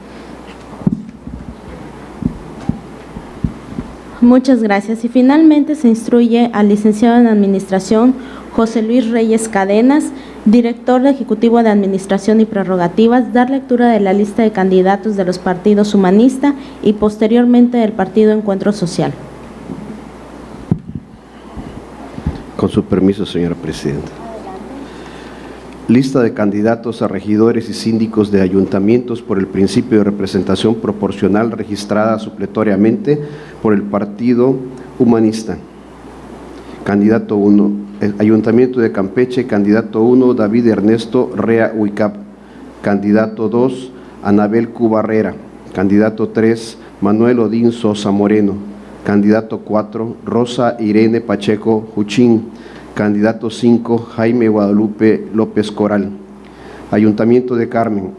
Muchas gracias. Y finalmente se instruye al licenciado en Administración José Luis Reyes Cadenas, director ejecutivo de Administración y Prerrogativas, dar lectura de la lista de candidatos de los partidos Humanista y posteriormente del Partido Encuentro Social. Con su permiso, señora presidenta. Lista de candidatos a regidores y síndicos de ayuntamientos por el principio de representación proporcional registrada supletoriamente por el Partido Humanista. Candidato 1, Ayuntamiento de Campeche. Candidato 1, David Ernesto Rea Huicap. Candidato 2, Anabel Q. Barrera. Candidato 3, Manuel Odín Sosa Moreno. Candidato 4, Rosa Irene Pacheco Juchín. Candidato 5, Jaime Guadalupe López Coral. Ayuntamiento de Carmen.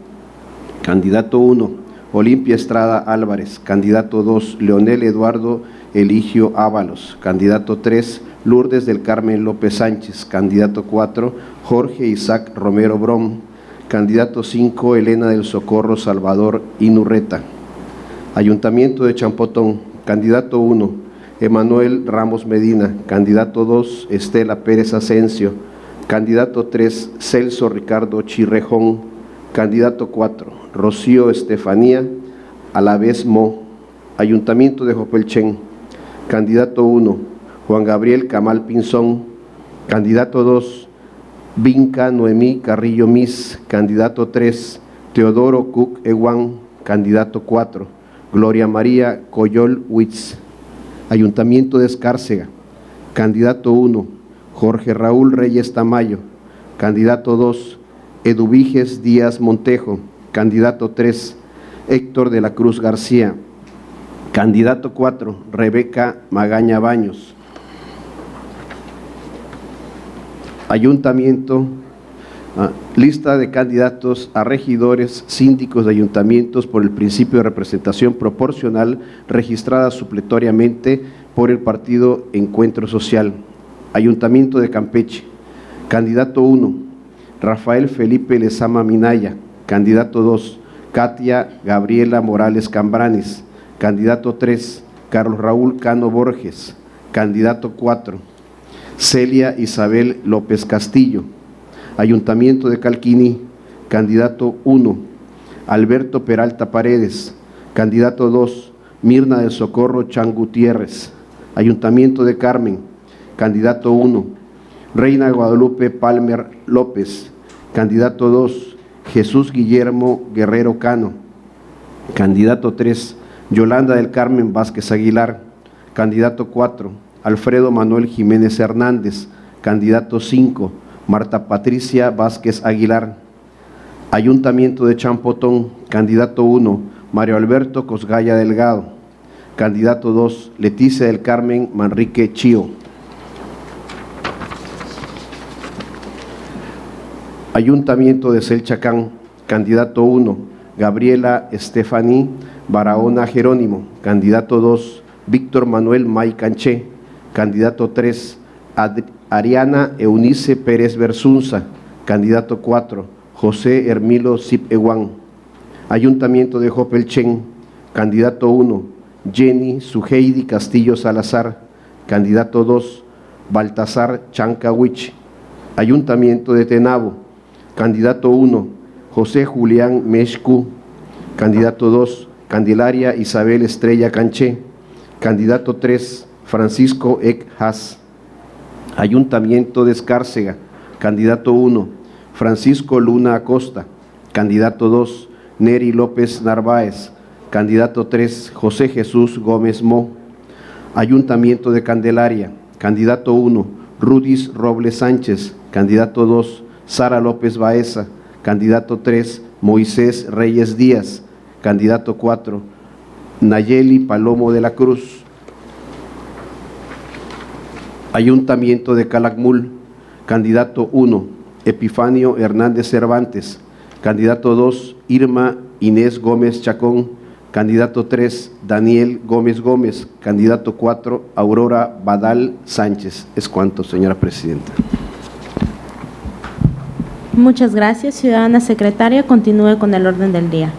Candidato 1, Olimpia Estrada Álvarez. Candidato 2, Leonel Eduardo Eligio Ábalos. Candidato 3, Lourdes del Carmen López Sánchez. Candidato 4, Jorge Isaac Romero Brom. Candidato 5, Elena del Socorro Salvador Inurreta. Ayuntamiento de Champotón. Candidato 1, Emanuel Ramos Medina. Candidato 2, Estela Pérez Asensio. Candidato 3, Celso Ricardo Chirrejón. Candidato 4, Rocío Estefanía Alavés Mo. Ayuntamiento de Jopelchen. Candidato 1, Juan Gabriel Camal Pinzón. Candidato 2, Vinca Noemí Carrillo Mis. Candidato 3, Teodoro Cook Ewan. Candidato 4, Gloria María Coyol Huitz. Ayuntamiento de Escárcega. Candidato 1, Jorge Raúl Reyes Tamayo. Candidato 2, Eduviges Díaz Montejo. Candidato 3, Héctor de la Cruz García. Candidato 4, Rebeca Magaña Baños. Ayuntamiento, lista de candidatos a regidores, síndicos de ayuntamientos por el principio de representación proporcional registrada supletoriamente por el partido Encuentro Social. Ayuntamiento de Campeche. Candidato 1, Rafael Felipe Lezama Minaya. Candidato 2, Katia Gabriela Morales Cambranes. Candidato 3, Carlos Raúl Cano Borges. Candidato 4, Celia Isabel López Castillo. Ayuntamiento de Calquini. Candidato 1, Alberto Peralta Paredes. Candidato 2, Mirna del Socorro Chan Gutiérrez. Ayuntamiento de Carmen. Candidato 1, Reina Guadalupe Palmer López. Candidato 2, Jesús Guillermo Guerrero Cano. Candidato 3, Yolanda del Carmen Vázquez Aguilar. Candidato 4, Alfredo Manuel Jiménez Hernández. Candidato 5, Marta Patricia Vázquez Aguilar. Ayuntamiento de Champotón. Candidato 1, Mario Alberto Cosgaya Delgado. Candidato 2, Leticia del Carmen Manrique Chío. Ayuntamiento de Selchacán. Candidato 1, Gabriela Estefaní Barahona Jerónimo. Candidato 2, Víctor Manuel May Canché. Candidato 3, Ariana Eunice Pérez Bersunza. Candidato 4, José Hermilo Zip Ewan. Ayuntamiento de Jopelchen. Candidato 1, Jenny Suheidi Castillo Salazar. Candidato 2, Baltasar Chancawich. Ayuntamiento de Tenabo. Candidato 1, José Julián Meshku. Candidato 2, Candelaria Isabel Estrella Canché. Candidato 3, Francisco Ek Haas. Ayuntamiento de Escárcega. Candidato 1, Francisco Luna Acosta. Candidato 2, Neri López Narváez. Candidato 3, José Jesús Gómez Mo. Ayuntamiento de Candelaria. Candidato 1, Rudis Robles Sánchez. Candidato 2, Sara López Baeza. Candidato 3, Moisés Reyes Díaz. Candidato 4, Nayeli Palomo de la Cruz. Ayuntamiento de Calakmul. Candidato 1, Epifanio Hernández Cervantes. Candidato 2, Irma Inés Gómez Chacón. Candidato 3, Daniel Gómez Gómez. Candidato 4, Aurora Badal Sánchez. Es cuanto, señora presidenta. Muchas gracias. Ciudadana secretaria, continúe con el orden del día.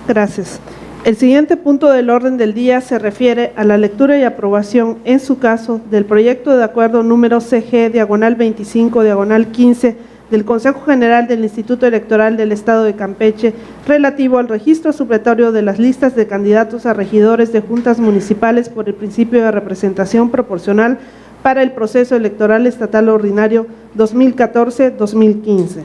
Gracias. El siguiente punto del orden del día se refiere a la lectura y aprobación, en su caso, del proyecto de acuerdo número CG/25/15 del Consejo General del Instituto Electoral del Estado de Campeche relativo al registro supletorio de las listas de candidatos a regidores de juntas municipales por el principio de representación proporcional para el proceso electoral estatal ordinario 2014-2015.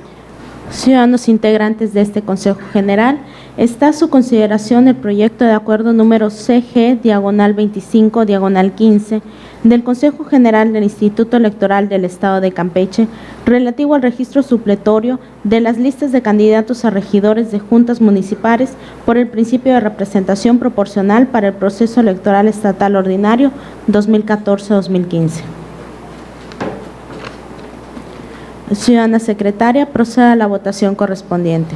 Ciudadanos integrantes de este Consejo General, está a su consideración el proyecto de acuerdo número CG/25/15 del Consejo General del Instituto Electoral del Estado de Campeche relativo al registro supletorio de las listas de candidatos a regidores de juntas municipales por el principio de representación proporcional para el proceso electoral estatal ordinario 2014-2015. Ciudadana secretaria, proceda a la votación correspondiente.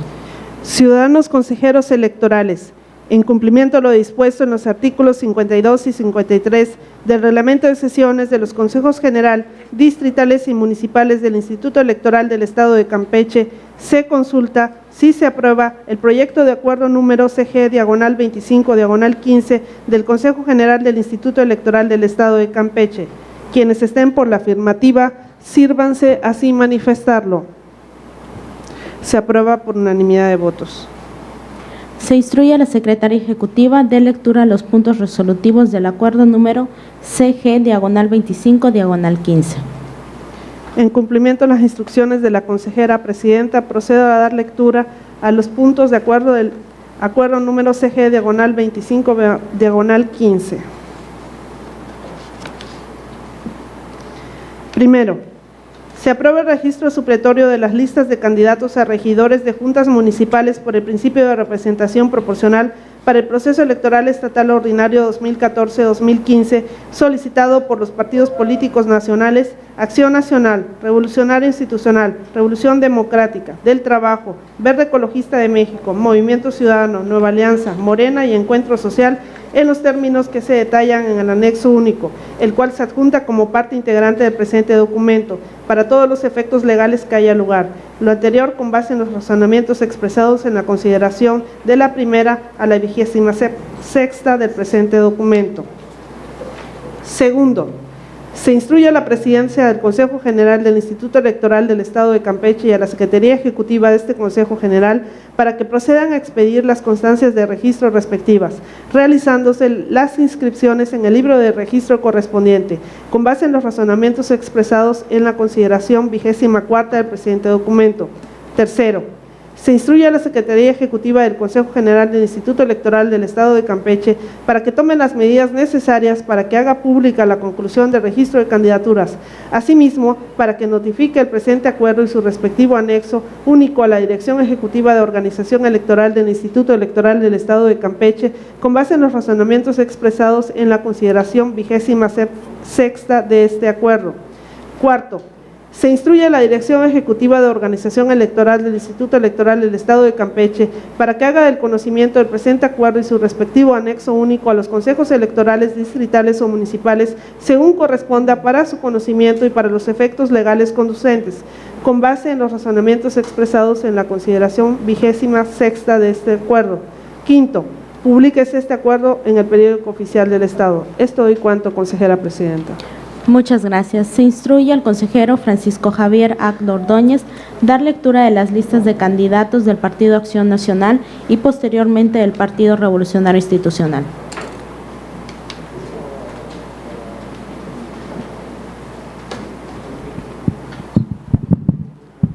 Ciudadanos consejeros electorales, en cumplimiento de lo dispuesto en los artículos 52 y 53 del Reglamento de Sesiones de los Consejos General, Distritales y Municipales del Instituto Electoral del Estado de Campeche, se consulta si se aprueba el proyecto de acuerdo número CG/25/15 del Consejo General del Instituto Electoral del Estado de Campeche. Quienes estén por la afirmativa, sírvanse así manifestarlo. Se aprueba por unanimidad de votos. Se instruye a la Secretaría Ejecutiva de lectura a los puntos resolutivos del acuerdo número CG/25/15. En cumplimiento de las instrucciones de la consejera presidenta, procedo a dar lectura a los puntos de acuerdo del acuerdo número CG/25/15. Primero, se aprueba el registro supletorio de las listas de candidatos a regidores de juntas municipales por el principio de representación proporcional para el proceso electoral estatal ordinario 2014-2015, solicitado por los partidos políticos nacionales Acción Nacional, Revolucionario Institucional, Revolución Democrática, Del Trabajo, Verde Ecologista de México, Movimiento Ciudadano, Nueva Alianza, Morena y Encuentro Social, en los términos que se detallan en el anexo único, el cual se adjunta como parte integrante del presente documento, para todos los efectos legales que haya lugar. Lo anterior con base en los razonamientos expresados en la consideración de la primera a la 26ª del presente documento. Segundo, se instruye a la Presidencia del Consejo General del Instituto Electoral del Estado de Campeche y a la Secretaría Ejecutiva de este Consejo General para que procedan a expedir las constancias de registro respectivas, realizándose las inscripciones en el libro de registro correspondiente, con base en los razonamientos expresados en la consideración 24ª del presente documento. Tercero, se instruye a la Secretaría Ejecutiva del Consejo General del Instituto Electoral del Estado de Campeche para que tomen las medidas necesarias para que haga pública la conclusión del registro de candidaturas. Asimismo, para que notifique el presente acuerdo y su respectivo anexo único a la Dirección Ejecutiva de Organización Electoral del Instituto Electoral del Estado de Campeche, con base en los razonamientos expresados en la consideración 26ª de este acuerdo. Cuarto, se instruye a la Dirección Ejecutiva de Organización Electoral del Instituto Electoral del Estado de Campeche para que haga del conocimiento del presente acuerdo y su respectivo anexo único a los consejos electorales distritales o municipales según corresponda para su conocimiento y para los efectos legales conducentes, con base en los razonamientos expresados en la consideración 26ª de este acuerdo. Quinto, publíquese este acuerdo en el periódico oficial del Estado. Es todo y cuanto, consejera presidenta. Muchas gracias. Se instruye al consejero Francisco Javier Acdo Ordóñez dar lectura de las listas de candidatos del Partido Acción Nacional y posteriormente del Partido Revolucionario Institucional.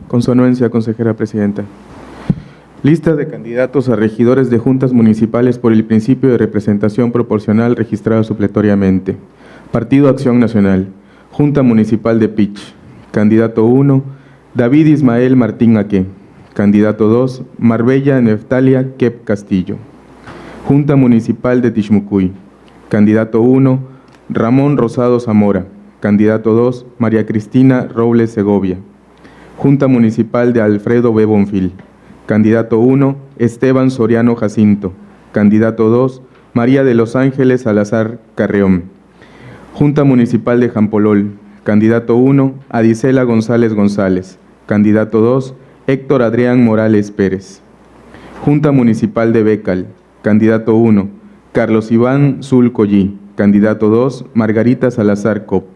Con su anuencia, consejera presidenta. Lista de candidatos a regidores de juntas municipales por el principio de representación proporcional registrada supletoriamente. Partido Acción Nacional, Junta Municipal de Pich. Candidato 1, David Ismael Martín Aque. Candidato 2, Marbella Neftalia Kep Castillo. Junta Municipal de Tixmucuy. Candidato 1, Ramón Rosado Zamora. Candidato 2, María Cristina Robles Segovia. Junta Municipal de Alfredo B. Bonfil. Candidato 1, Esteban Soriano Jacinto. Candidato 2, María de los Ángeles Salazar Carreón. Junta Municipal de Jampolol. Candidato 1, Adisela González González. Candidato 2, Héctor Adrián Morales Pérez. Junta Municipal de Bécal. Candidato 1, Carlos Iván Zul Collí. Candidato 2, Margarita Salazar Cop.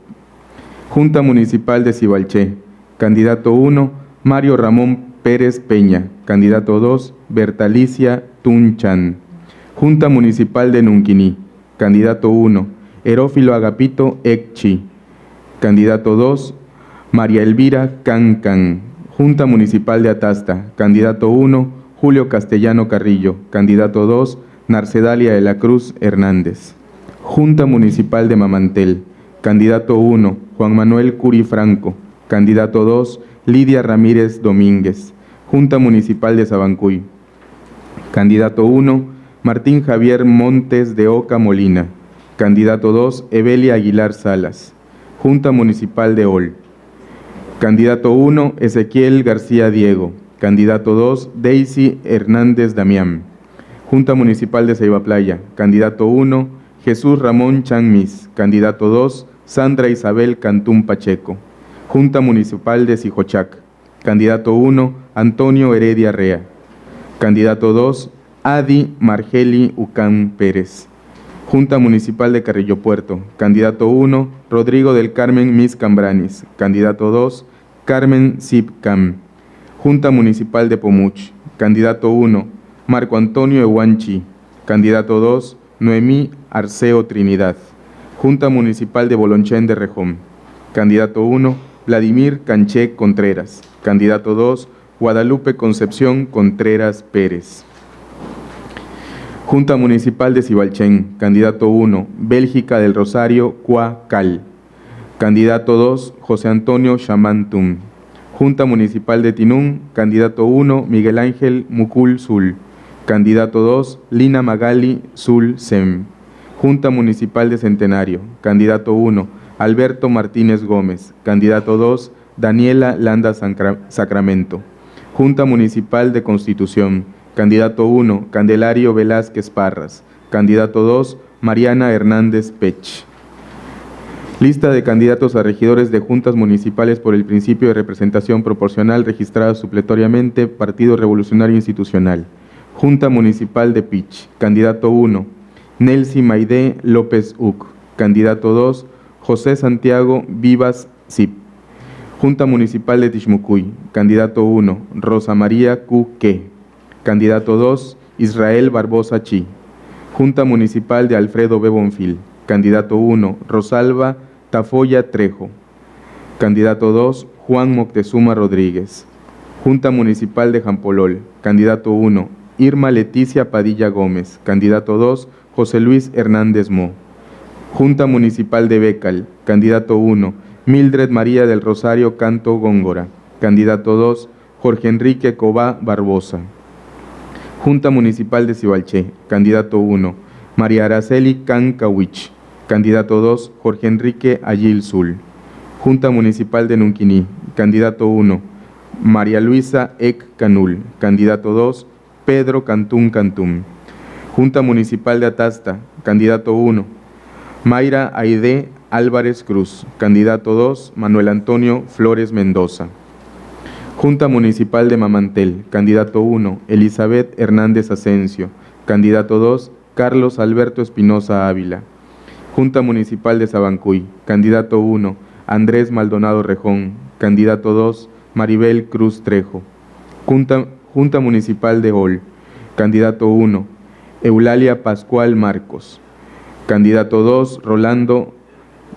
Junta Municipal de Cibalché. Candidato 1, Mario Ramón Pérez Peña. Candidato 2, Bertalicia Tunchan. Junta Municipal de Nunquiní. Candidato 1, Herófilo Agapito Ecchi. Candidato 2, María Elvira Cancan. Junta Municipal de Atasta. Candidato 1, Julio Castellano Carrillo. Candidato 2, Narcedalia de la Cruz Hernández. Junta Municipal de Mamantel. Candidato 1, Juan Manuel Curi Franco. Candidato 2, Lidia Ramírez Domínguez. Junta Municipal de Sabancuy. Candidato 1, Martín Javier Montes de Oca Molina. Candidato 2, Evelia Aguilar Salas. Junta Municipal de Ol. Candidato 1, Ezequiel García Diego. candidato 2, Daisy Hernández Damián. Junta Municipal de Ceiba Playa, candidato 1, Jesús Ramón Chanmis, candidato 2, Sandra Isabel Cantún Pacheco. Junta Municipal de Sijochac, candidato 1, Antonio Heredia Rea. Candidato 2, Adi Margeli Ucán Pérez. Junta Municipal de Carrillo Puerto, candidato 1, Rodrigo del Carmen Mis Cambranis. Candidato 2, Carmen Zip Cam. Junta Municipal de Pomuch, candidato 1, Marco Antonio Ehuanchi. Candidato 2, Noemí Arceo Trinidad. Junta Municipal de Bolonchén de Rejón, candidato 1, Vladimir Canché Contreras. Candidato 2, Guadalupe Concepción Contreras Pérez. Junta Municipal de Cibalchén, candidato 1, Bélgica del Rosario Cua Cal. Candidato 2, José Antonio Chamantum. Junta Municipal de Tinún, candidato 1, Miguel Ángel Mucul Sul. Candidato 2, Lina Magali Sul Sem. Junta Municipal de Centenario, candidato 1, Alberto Martínez Gómez. Candidato 2, Daniela Landa Sacramento. Junta Municipal de Constitución, candidato 1, Candelario Velázquez Parras. Candidato 2, Mariana Hernández Pech. Lista de candidatos a regidores de juntas municipales por el principio de representación proporcional registrada supletoriamente, Partido Revolucionario Institucional. Junta Municipal de Pich, candidato 1, Nelsi Maide López Uc. Candidato 2, José Santiago Vivas Zip. Junta Municipal de Tixmucuy, candidato 1, Rosa María Cuque. Candidato 2, Israel Barbosa Chi. Junta Municipal de Alfredo B. Bonfil, candidato 1, Rosalba Tafoya Trejo. Candidato 2, Juan Moctezuma Rodríguez. Junta Municipal de Jampolol, candidato 1, Irma Leticia Padilla Gómez. Candidato 2, José Luis Hernández Mo. Junta Municipal de Bécal, candidato 1, Mildred María del Rosario Canto Góngora. Candidato 2, Jorge Enrique Cobá Barbosa. Junta Municipal de Cibalché, candidato 1, María Araceli Cancawich. Candidato 2, Jorge Enrique Ayil Sul. Junta Municipal de Nunquiní, candidato 1, María Luisa Ec Canul. Candidato 2, Pedro Cantún Cantún. Junta Municipal de Atasta, candidato 1, Mayra Aide Álvarez Cruz. Candidato 2, Manuel Antonio Flores Mendoza. Junta Municipal de Mamantel, candidato 1, Elizabeth Hernández Asensio. Candidato 2, Carlos Alberto Espinosa Ávila. Junta Municipal de Sabancuy, candidato 1, Andrés Maldonado Rejón. Candidato 2, Maribel Cruz Trejo. Junta Municipal de Ol, candidato 1, Eulalia Pascual Marcos. Candidato 2, Rolando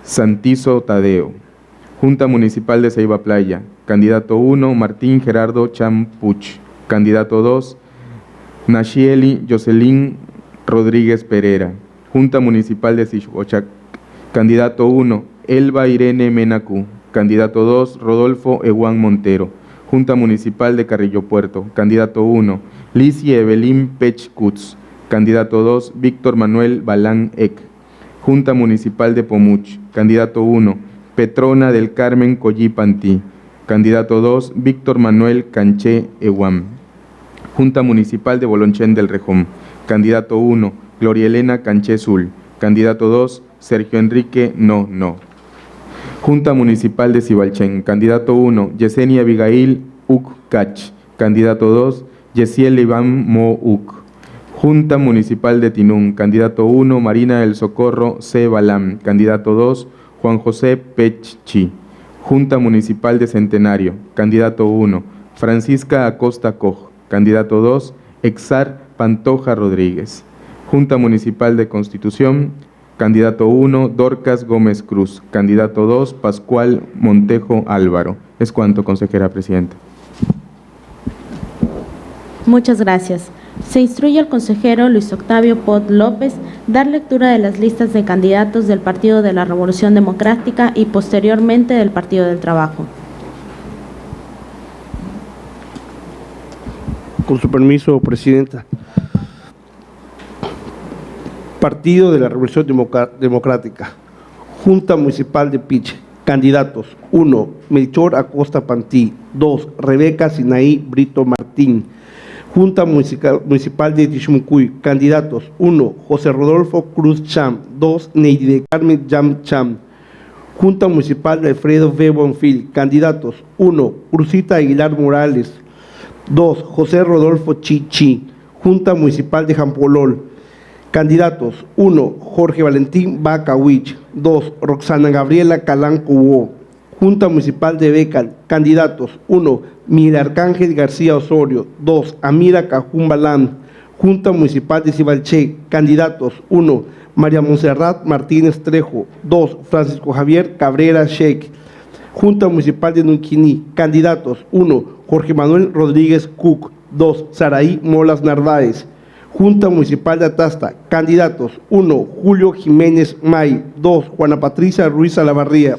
Santizo Tadeo. Junta Municipal de Ceiba Playa, candidato 1, Martín Gerardo Champuch. Candidato 2, Nashieli Jocelyn Rodríguez Pereira. Junta Municipal de Sijochac, candidato 1, Elba Irene Menacú. Candidato 2, Rodolfo Eguán Montero. Junta Municipal de Carrillo Puerto, candidato 1, Lizy Evelyn Pech Cutz. Candidato 2, Víctor Manuel Balán Ec. Junta Municipal de Pomuch, candidato 1, Petrona del Carmen Collí Pantí. Candidato 2, Víctor Manuel Canché Eguam. Junta Municipal de Bolonchén del Rejón, candidato 1, Gloria Elena Canché Sul. Candidato 2, Sergio Enrique No. Junta Municipal de Cibalchén, candidato 1, Yesenia Abigail Uc Cach. Candidato 2, Yesiel Iván Mo Uc. Junta Municipal de Tinún, candidato 1, Marina del Socorro C. Balam. Candidato 2, Juan José Pechchi. Junta Municipal de Centenario, candidato 1, Francisca Acosta Coj. Candidato 2, Exar Pantoja Rodríguez. Junta Municipal de Constitución, candidato 1, Dorcas Gómez Cruz. Candidato 2, Pascual Montejo Álvaro. Es cuanto, consejera presidenta. Muchas gracias. Se instruye al consejero Luis Octavio Pot López dar lectura de las listas de candidatos del Partido de la Revolución Democrática y posteriormente del Partido del Trabajo. Con su permiso, presidenta. Partido de la Revolución Democrática. Junta Municipal de Piche, Candidatos: 1. Melchor Acosta Pantí. 2. Rebeca Sinaí Brito Martín. Junta Municipal de Tixmucuy. Candidatos: 1. José Rodolfo Cruz Cham. 2. Neidy de Carmen Yam Cham. Junta Municipal de Alfredo V. Bonfil. Candidatos: 1. Cruzita Aguilar Morales. 2. José Rodolfo Chichi. Junta Municipal de Jampolol. Candidatos: 1. Jorge Valentín Bacawich. 2. Roxana Gabriela Calanco Huo. Junta Municipal de Becal. Candidatos: 1. Miguel Arcángel García Osorio. 2. Amira Cajún Balán. Junta Municipal de Cibalché. Candidatos: 1. María Monserrat Martínez Trejo. 2. Francisco Javier Cabrera Sheik. Junta Municipal de Nunquiní. Candidatos: 1. Jorge Manuel Rodríguez Cook. 2. Saraí Molas Narváez. Junta Municipal de Atasta. Candidatos: 1. Julio Jiménez May. 2. Juana Patricia Ruiz Salavarría.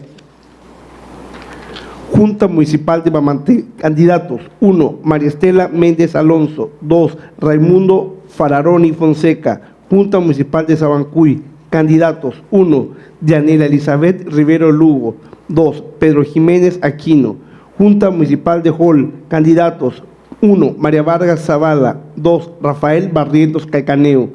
Junta Municipal de Bamanté. Candidatos: 1. María Estela Méndez Alonso. 2. Raimundo Fararoni Fonseca. Junta Municipal de Sabancuy. Candidatos: 1. Dianela Elizabeth Rivero Lugo. 2. Pedro Jiménez Aquino. Junta Municipal de Jol. Candidatos: 1. María Vargas Zavala. 2. Rafael Barrientos Calcaneo.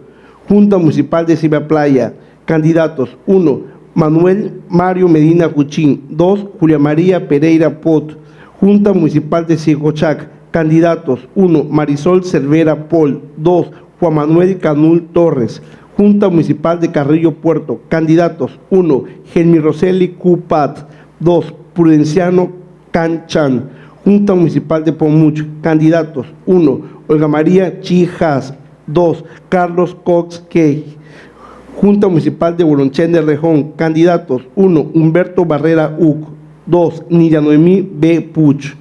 Junta Municipal de Ciba Playa. Candidatos: 1. Manuel Mario Medina Cuchín. 2. Julia María Pereira Pot. Junta Municipal de Ciegochac. Candidatos: 1. Marisol Cervera Pol. 2. Juan Manuel Canul Torres. Junta Municipal de Carrillo Puerto. Candidatos: 1. Gelmi Roseli Cupat. 2. Prudenciano Canchan. Junta Municipal de Pomuch. Candidatos: 1. Olga María Chijas. 2. Carlos Cox Key. Junta Municipal de Bolonchén de Rejón. Candidatos: 1. Humberto Barrera Uc. 2. Nidia Noemí B. Puch.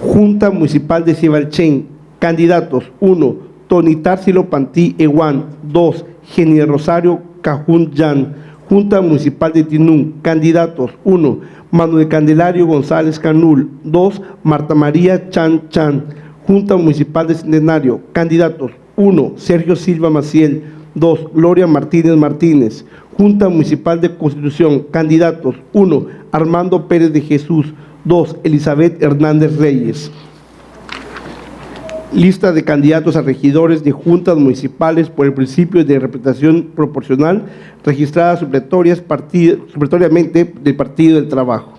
Junta Municipal de Cibalchén. Candidatos: 1. Tony Tarsilo Pantí Ewan. 2. Geni Rosario Cajún Yan. Junta Municipal de Tinún. Candidatos: 1. Manuel Candelario González Canul. 2. Marta María Chan Chan. Junta Municipal de Centenario. Candidatos: 1. Sergio Silva Maciel. 2. Gloria Martínez Martínez. Junta Municipal de Constitución. Candidatos: 1. Armando Pérez de Jesús. 2. Elizabeth Hernández Reyes. Lista de candidatos a regidores de juntas municipales por el principio de representación proporcional registradas supletoriamente del Partido del Trabajo.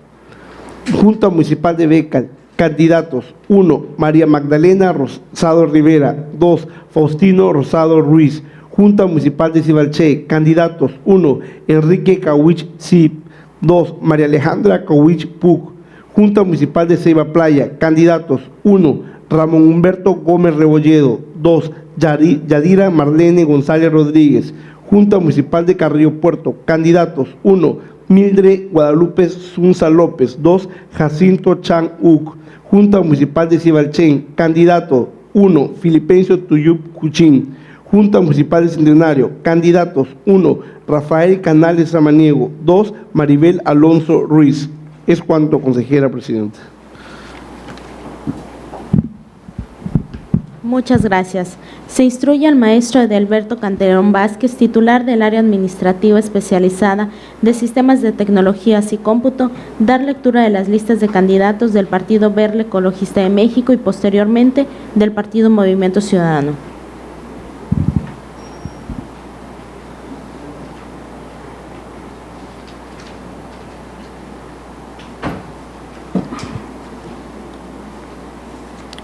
Junta Municipal de Becal. Candidatos: 1. María Magdalena Rosado Rivera. 2. Faustino Rosado Ruiz. Junta Municipal de Cibalché. Candidatos: 1. Enrique Cauich Zip. 2. María Alejandra Cauich Puc. Junta Municipal de Ceiba Playa. Candidatos: 1. Ramón Humberto Gómez Rebolledo. 2. Yadira Marlene González Rodríguez. Junta Municipal de Carrillo Puerto. Candidatos: 1. Mildred Guadalupe Zunza López. 2. Jacinto Chan Uc. Junta Municipal de Cibalchén. Candidato: 1. Filipencio Tuyup Cuchín. Junta Municipal de Centenario. Candidatos: 1. Rafael Canales Samaniego. 2. Maribel Alonso Ruiz. Es cuanto, consejera presidenta. Muchas gracias. Se instruye al maestro Edelberto Canterón Vázquez, titular del área administrativa especializada de Sistemas de Tecnologías y Cómputo, dar lectura de las listas de candidatos del Partido Verde Ecologista de México y posteriormente del Partido Movimiento Ciudadano.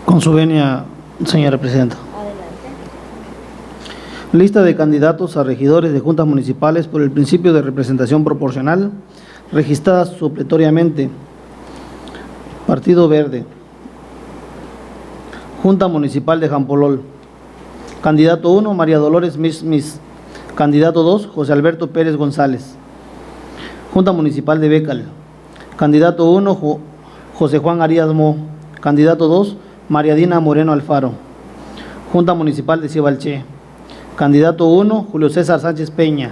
Con su venia, señora presidenta. Lista de candidatos a regidores de juntas municipales por el principio de representación proporcional, registradas supletoriamente. Partido Verde. Junta Municipal de Jampolol. Candidato 1, María Dolores Mis. Candidato 2, José Alberto Pérez González. Junta Municipal de Becal. Candidato 1, José Juan Arias Mo. Candidato 2, María Dina Moreno Alfaro. Junta Municipal de Cibalché. Candidato 1, Julio César Sánchez Peña.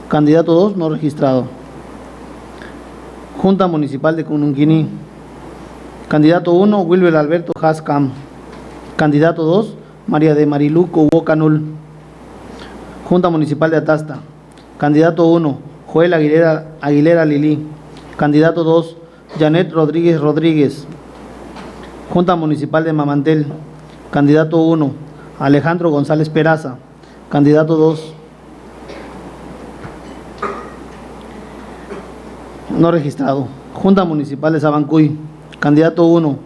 Candidato 2, no registrado. Junta Municipal de Cununquiní. Candidato 1, Wilber Alberto Hascam. Candidato 2, María de Mariluco Huocanul. Junta Municipal de Atasta. Candidato 1, Joel Aguilera Lili. Candidato 2, Janet Rodríguez Rodríguez. Junta Municipal de Mamantel. Candidato 1, Alejandro González Peraza. Candidato 2, no registrado. Junta Municipal de Sabancuy. Candidato 1,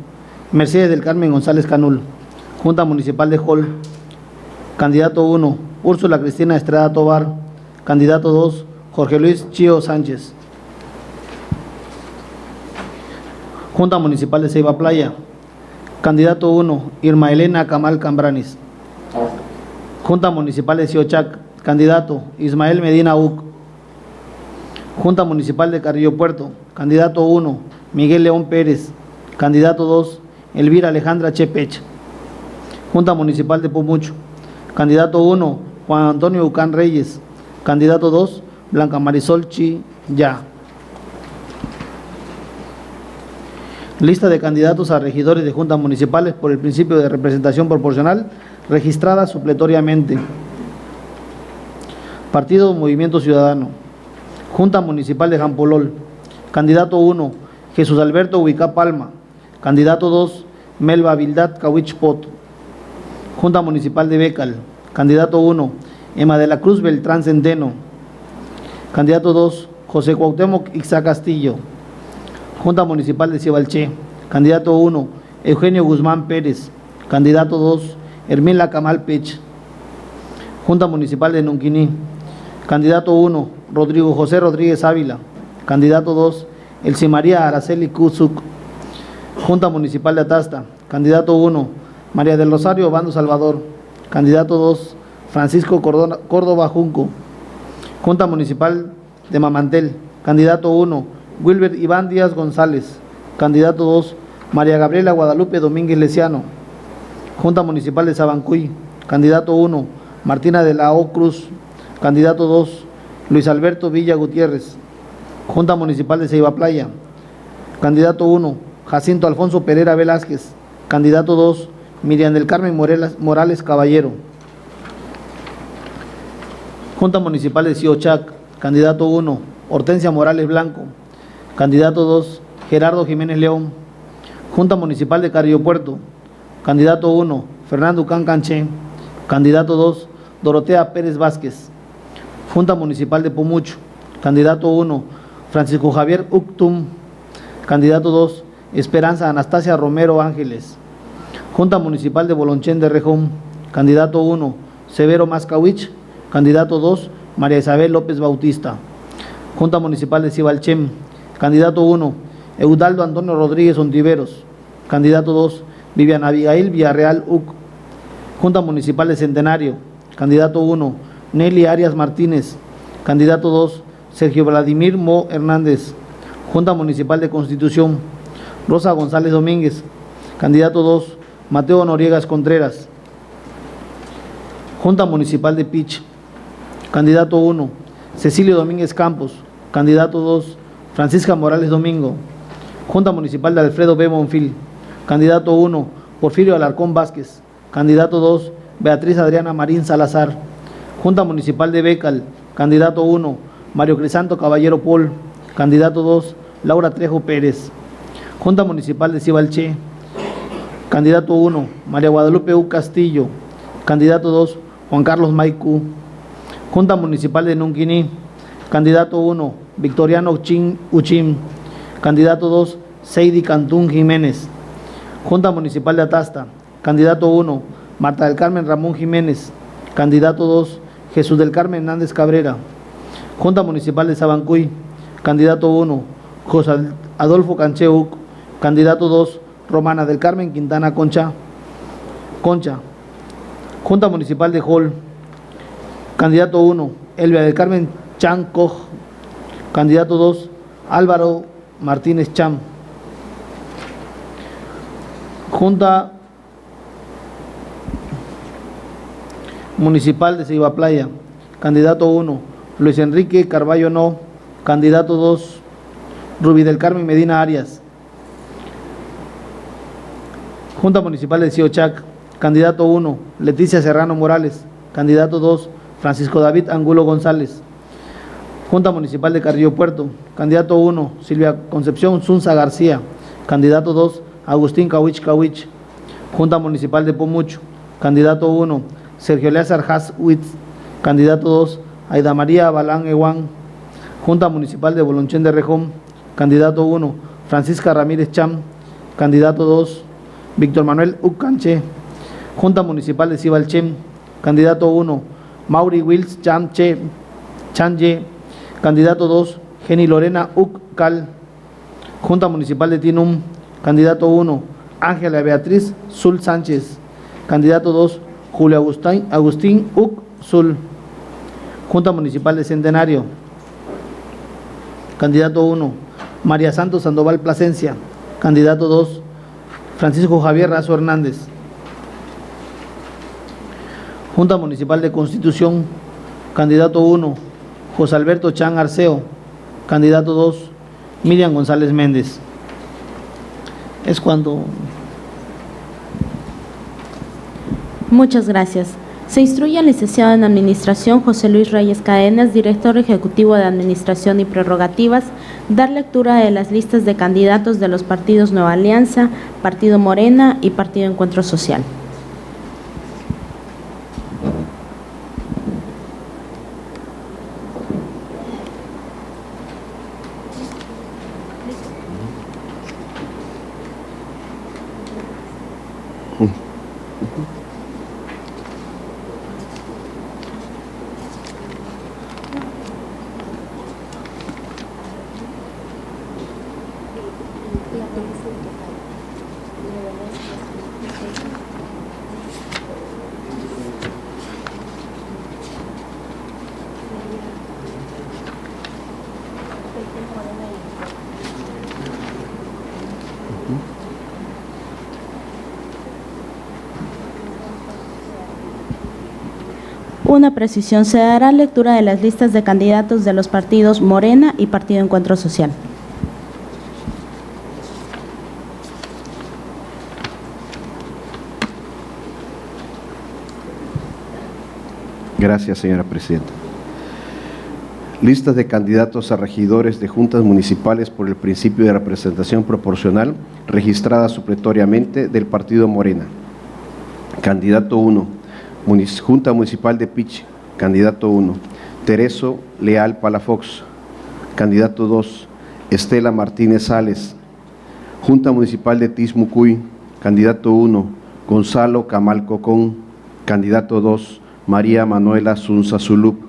Mercedes del Carmen González Canul. Junta Municipal de Jol. Candidato 1, Úrsula Cristina Estrada Tobar. Candidato 2, Jorge Luis Chío Sánchez. Junta Municipal de Ceiba Playa. Candidato 1, Irma Elena Camal Cambranis. Junta Municipal de Siochac. Candidato Ismael Medina Uc. Junta Municipal de Carrillo Puerto. Candidato 1, Miguel León Pérez. Candidato 2, Elvira Alejandra Chepech. Junta Municipal de Pumucho. Candidato 1, Juan Antonio Ucán Reyes. Candidato 2, Blanca Marisol Chi Ya. Lista de candidatos a regidores de juntas municipales por el principio de representación proporcional, registrada supletoriamente. Partido Movimiento Ciudadano. Junta Municipal de Jampolol. Candidato 1, Jesús Alberto Huicá Palma. Candidato 2, Melba Vildad Cawich Pot. Junta Municipal de Bécal. Candidato 1, Emma de la Cruz Beltrán Centeno. Candidato 2, José Cuauhtémoc Ixá Castillo. Junta Municipal de Cibalché. Candidato 1, Eugenio Guzmán Pérez. Candidato 2, Hermila Camal Pech. Junta Municipal de Nunquiní. Candidato 1, Rodrigo José Rodríguez Ávila. Candidato 2, Elsie María Araceli Cuzuc. Junta Municipal de Atasta. Candidato 1, María del Rosario Bando Salvador. Candidato 2, Francisco Córdoba Junco. Junta Municipal de Mamantel. Candidato 1, Wilber Iván Díaz González. Candidato 2, María Gabriela Guadalupe Domínguez Leciano. Junta Municipal de Sabancuy. Candidato 1, Martina de la O Cruz. Candidato 2, Luis Alberto Villa Gutiérrez. Junta Municipal de Ceiba Playa. Candidato 1, Jacinto Alfonso Pereira Velázquez. Candidato 2, Miriam del Carmen Morales Caballero. Junta Municipal de Siochac. Candidato 1, Hortensia Morales Blanco. Candidato 2, Gerardo Jiménez León. Junta Municipal de Carrillo Puerto. Candidato 1, Fernando Ucán Canché. Candidato 2, Dorotea Pérez Vázquez. Junta Municipal de Pumucho. Candidato 1, Francisco Javier Uctum. Candidato 2, Esperanza Anastasia Romero Ángeles. Junta Municipal de Bolonchén de Rejón. Candidato 1, Severo Mascawich. Candidato 2, María Isabel López Bautista. Junta Municipal de Cibalchem. Candidato 1, Eudaldo Antonio Rodríguez Ontiveros. Candidato 2, Viviana Abigail Villarreal Uc. Junta Municipal de Centenario. Candidato 1, Nelly Arias Martínez. Candidato 2, Sergio Vladimir Mo Hernández. Junta Municipal de Constitución. Rosa González Domínguez. Candidato 2, Mateo Noriegas Contreras. Junta Municipal de Pich. Candidato 1, Cecilio Domínguez Campos. Candidato 2, Francisca Morales Domingo. Junta Municipal de Alfredo B. Monfil. Candidato 1, Porfirio Alarcón Vázquez. Candidato 2, Beatriz Adriana Marín Salazar. Junta Municipal de Bécal. Candidato 1, Mario Crisanto Caballero Pol. Candidato 2, Laura Trejo Pérez. Junta Municipal de Cibalché. Candidato 1, María Guadalupe U. Castillo. Candidato 2, Juan Carlos Maicú. Junta Municipal de Nunquiní. Candidato 1, Victoriano Uchim. Candidato 2, Seidi Cantún Jiménez. Junta Municipal de Atasta. Candidato 1, Marta del Carmen Ramón Jiménez. Candidato 2, Jesús del Carmen Hernández Cabrera. Junta Municipal de Sabancuy. Candidato 1, José Adolfo Cancheuc. Candidato 2, Romana del Carmen Quintana Concha. Junta Municipal de Jol. Candidato 1, Elvia del Carmen Chan Coj. Candidato 2, Álvaro Martínez Cham. Junta Municipal de Ceiba Playa. Candidato 1, Luis Enrique Carballo No. Candidato 2, Rubí del Carmen Medina Arias. Junta Municipal de Siochac. Candidato 1, Leticia Serrano Morales. Candidato 2, Francisco David Angulo González. Junta Municipal de Carrillo Puerto, candidato 1, Silvia Concepción Zunza García, candidato 2, Agustín Cawich Cawich. Junta Municipal de Pomucho, candidato 1, Sergio Léazar Haas Witz, candidato 2, Aida María Balán Ewan. Junta Municipal de Bolonchén de Rejón, candidato 1, Francisca Ramírez Cham, candidato 2, Víctor Manuel Ucanche. Junta Municipal de Cibalchem, candidato 1, Mauri Wills Chanche, candidato 2, Jenny Lorena Ucal. Junta Municipal de Tinum, candidato 1, Ángela Beatriz Zul Sánchez, candidato 2, Julio Agustín Zul. Junta Municipal de Centenario, candidato 1, María Santos Sandoval Plasencia, candidato 2, Francisco Javier Razo Hernández. Junta Municipal de Constitución, candidato 1, José Alberto Chan Arceo, candidato 2, Miriam González Méndez. Es cuando... Muchas gracias. Se instruye al licenciado en Administración José Luis Reyes Cadenas, director ejecutivo de Administración y Prerrogativas, dar lectura de las listas de candidatos de los partidos Nueva Alianza, Partido Morena y Partido Encuentro Social. Una precisión, se dará lectura de las listas de candidatos de los partidos Morena y Partido Encuentro Social. Gracias, señora presidenta. Listas de candidatos a regidores de juntas municipales por el principio de representación proporcional, registrada supletoriamente del Partido Morena. Candidato 1, Junta Municipal de Pichi, candidato 1, Tereso Leal Palafox, candidato 2, Estela Martínez Sales. Junta Municipal de Tismucuy, candidato 1, Gonzalo Camal Cocón, candidato 2, María Manuela Zunza Zulup.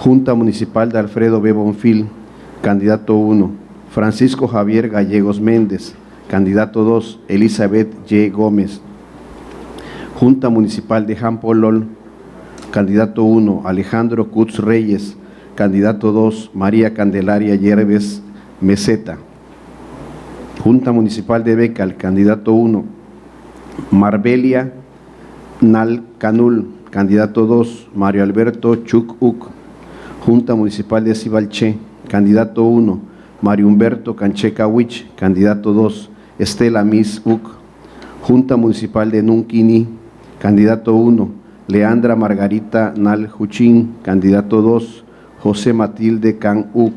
Junta Municipal de Alfredo B. Bonfil, candidato 1, Francisco Javier Gallegos Méndez, candidato 2, Elizabeth Y. Gómez. Junta Municipal de Jampolol, candidato 1, Alejandro Cutz Reyes, candidato 2, María Candelaria Yerbes Meseta. Junta Municipal de Becal, candidato 1, Marbelia Nal Canul, candidato 2, Mario Alberto Chuc Uc. Junta Municipal de Cibalché, candidato 1, Mario Humberto Cancheca Huich, candidato 2, Estela Miss Uc. Junta Municipal de Nunquini, candidato 1, Leandra Margarita Nal Juchín, candidato 2, José Matilde Can Uc.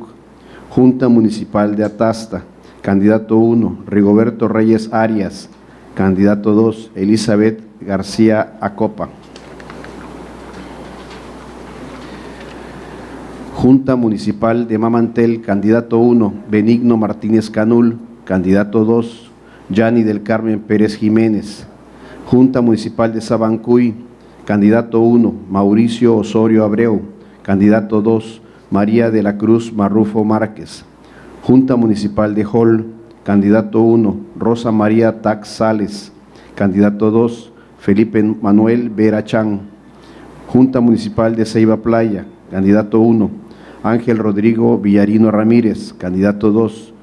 Junta Municipal de Atasta, candidato 1, Rigoberto Reyes Arias, candidato 2, Elizabeth García Acopa. Junta Municipal de Mamantel, candidato 1, Benigno Martínez Canul, candidato 2, Yani del Carmen Pérez Jiménez. Junta Municipal de Sabancuy, candidato 1, Mauricio Osorio Abreu, candidato 2, María de la Cruz Marrufo Márquez. Junta Municipal de Jol, candidato 1, Rosa María Tax Sales, candidato 2, Felipe Manuel Vera Chan. Junta Municipal de Ceiba Playa, candidato 1, Ángel Rodrigo Villarino Ramírez, candidato 2,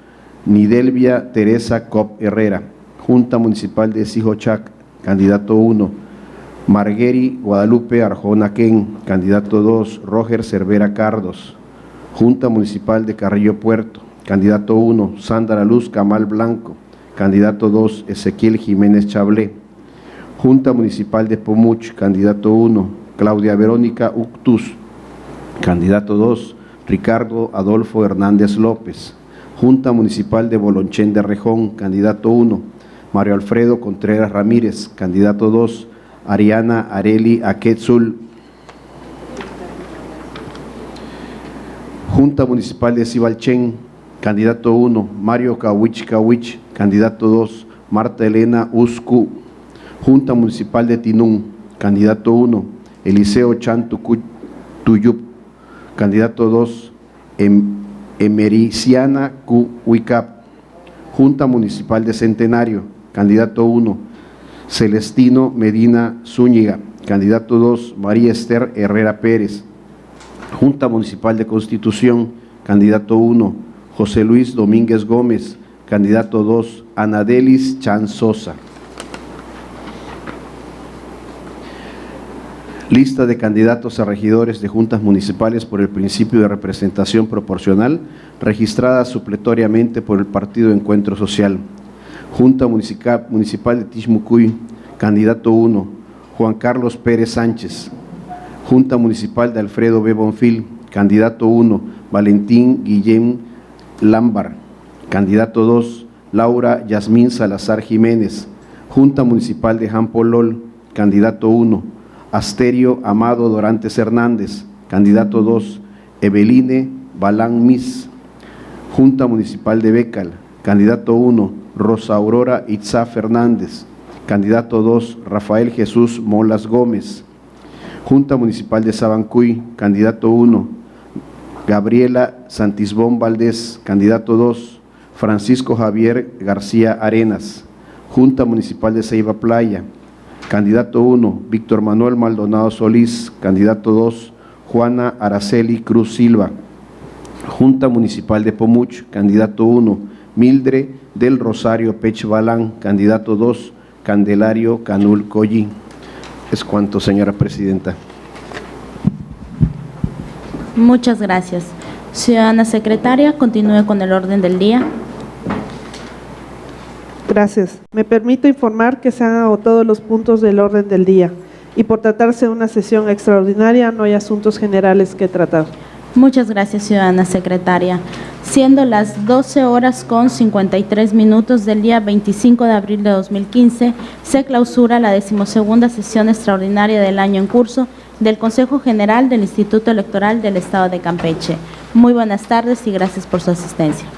Nidelvia Teresa Cop Herrera. Junta Municipal de Sijochac, candidato 1, Margueri Guadalupe Arjona Ken, candidato 2, Roger Cervera Cardos. Junta Municipal de Carrillo Puerto, candidato 1, Sandra Luz Camal Blanco, candidato 2, Ezequiel Jiménez Chablé. Junta Municipal de Pomuch, candidato 1, Claudia Verónica Uctus, candidato 2, Ricardo Adolfo Hernández López. Junta Municipal de Bolonchén de Rejón, candidato 1, Mario Alfredo Contreras Ramírez, candidato 2, Ariana Areli Aquetzul. Junta Municipal de Cibalchén, candidato 1, Mario Kawich Kawich, candidato 2, Marta Elena Uscu. Junta Municipal de Tinún, candidato 1, Eliseo Chantuyup, candidato 2, Emericiana Cuicap. Junta Municipal de Centenario, candidato 1, Celestino Medina Zúñiga, candidato 2, María Esther Herrera Pérez. Junta Municipal de Constitución, candidato 1, José Luis Domínguez Gómez, candidato 2, Anadelis Chan Sosa. Lista de candidatos a regidores de juntas municipales por el principio de representación proporcional, registrada supletoriamente por el Partido Encuentro Social. Junta Municipal de Tixmucuy, candidato 1, Juan Carlos Pérez Sánchez. Junta Municipal de Alfredo B. Bonfil, candidato 1, Valentín Guillén Lámbar. Candidato 2, Laura Yasmín Salazar Jiménez. Junta Municipal de Jampolol, candidato 1, Asterio Amado Dorantes Hernández. Candidato 2, Eveline Balán Mis. Junta Municipal de Bécal, candidato 1, Rosa Aurora Itzá Fernández. Candidato 2, Rafael Jesús Molas Gómez. Junta Municipal de Sabancuy, candidato 1, Gabriela Santisbón Valdés. Candidato 2, Francisco Javier García Arenas. Junta Municipal de Ceiba Playa, candidato 1, Víctor Manuel Maldonado Solís. Candidato 2, Juana Araceli Cruz Silva. Junta Municipal de Pomuch, candidato 1, Mildre del Rosario Pech Balán. Candidato 2, Candelario Canul Collín. Es cuanto, señora presidenta. Muchas gracias. Ciudadana secretaria, continúe con el orden del día. Gracias. Me permito informar que se han agotado los puntos del orden del día y por tratarse de una sesión extraordinaria no hay asuntos generales que tratar. Muchas gracias, ciudadana secretaria. Siendo las 12:53 del día 25 de abril de 2015, se clausura la 12ª sesión extraordinaria del año en curso del Consejo General del Instituto Electoral del Estado de Campeche. Muy buenas tardes y gracias por su asistencia.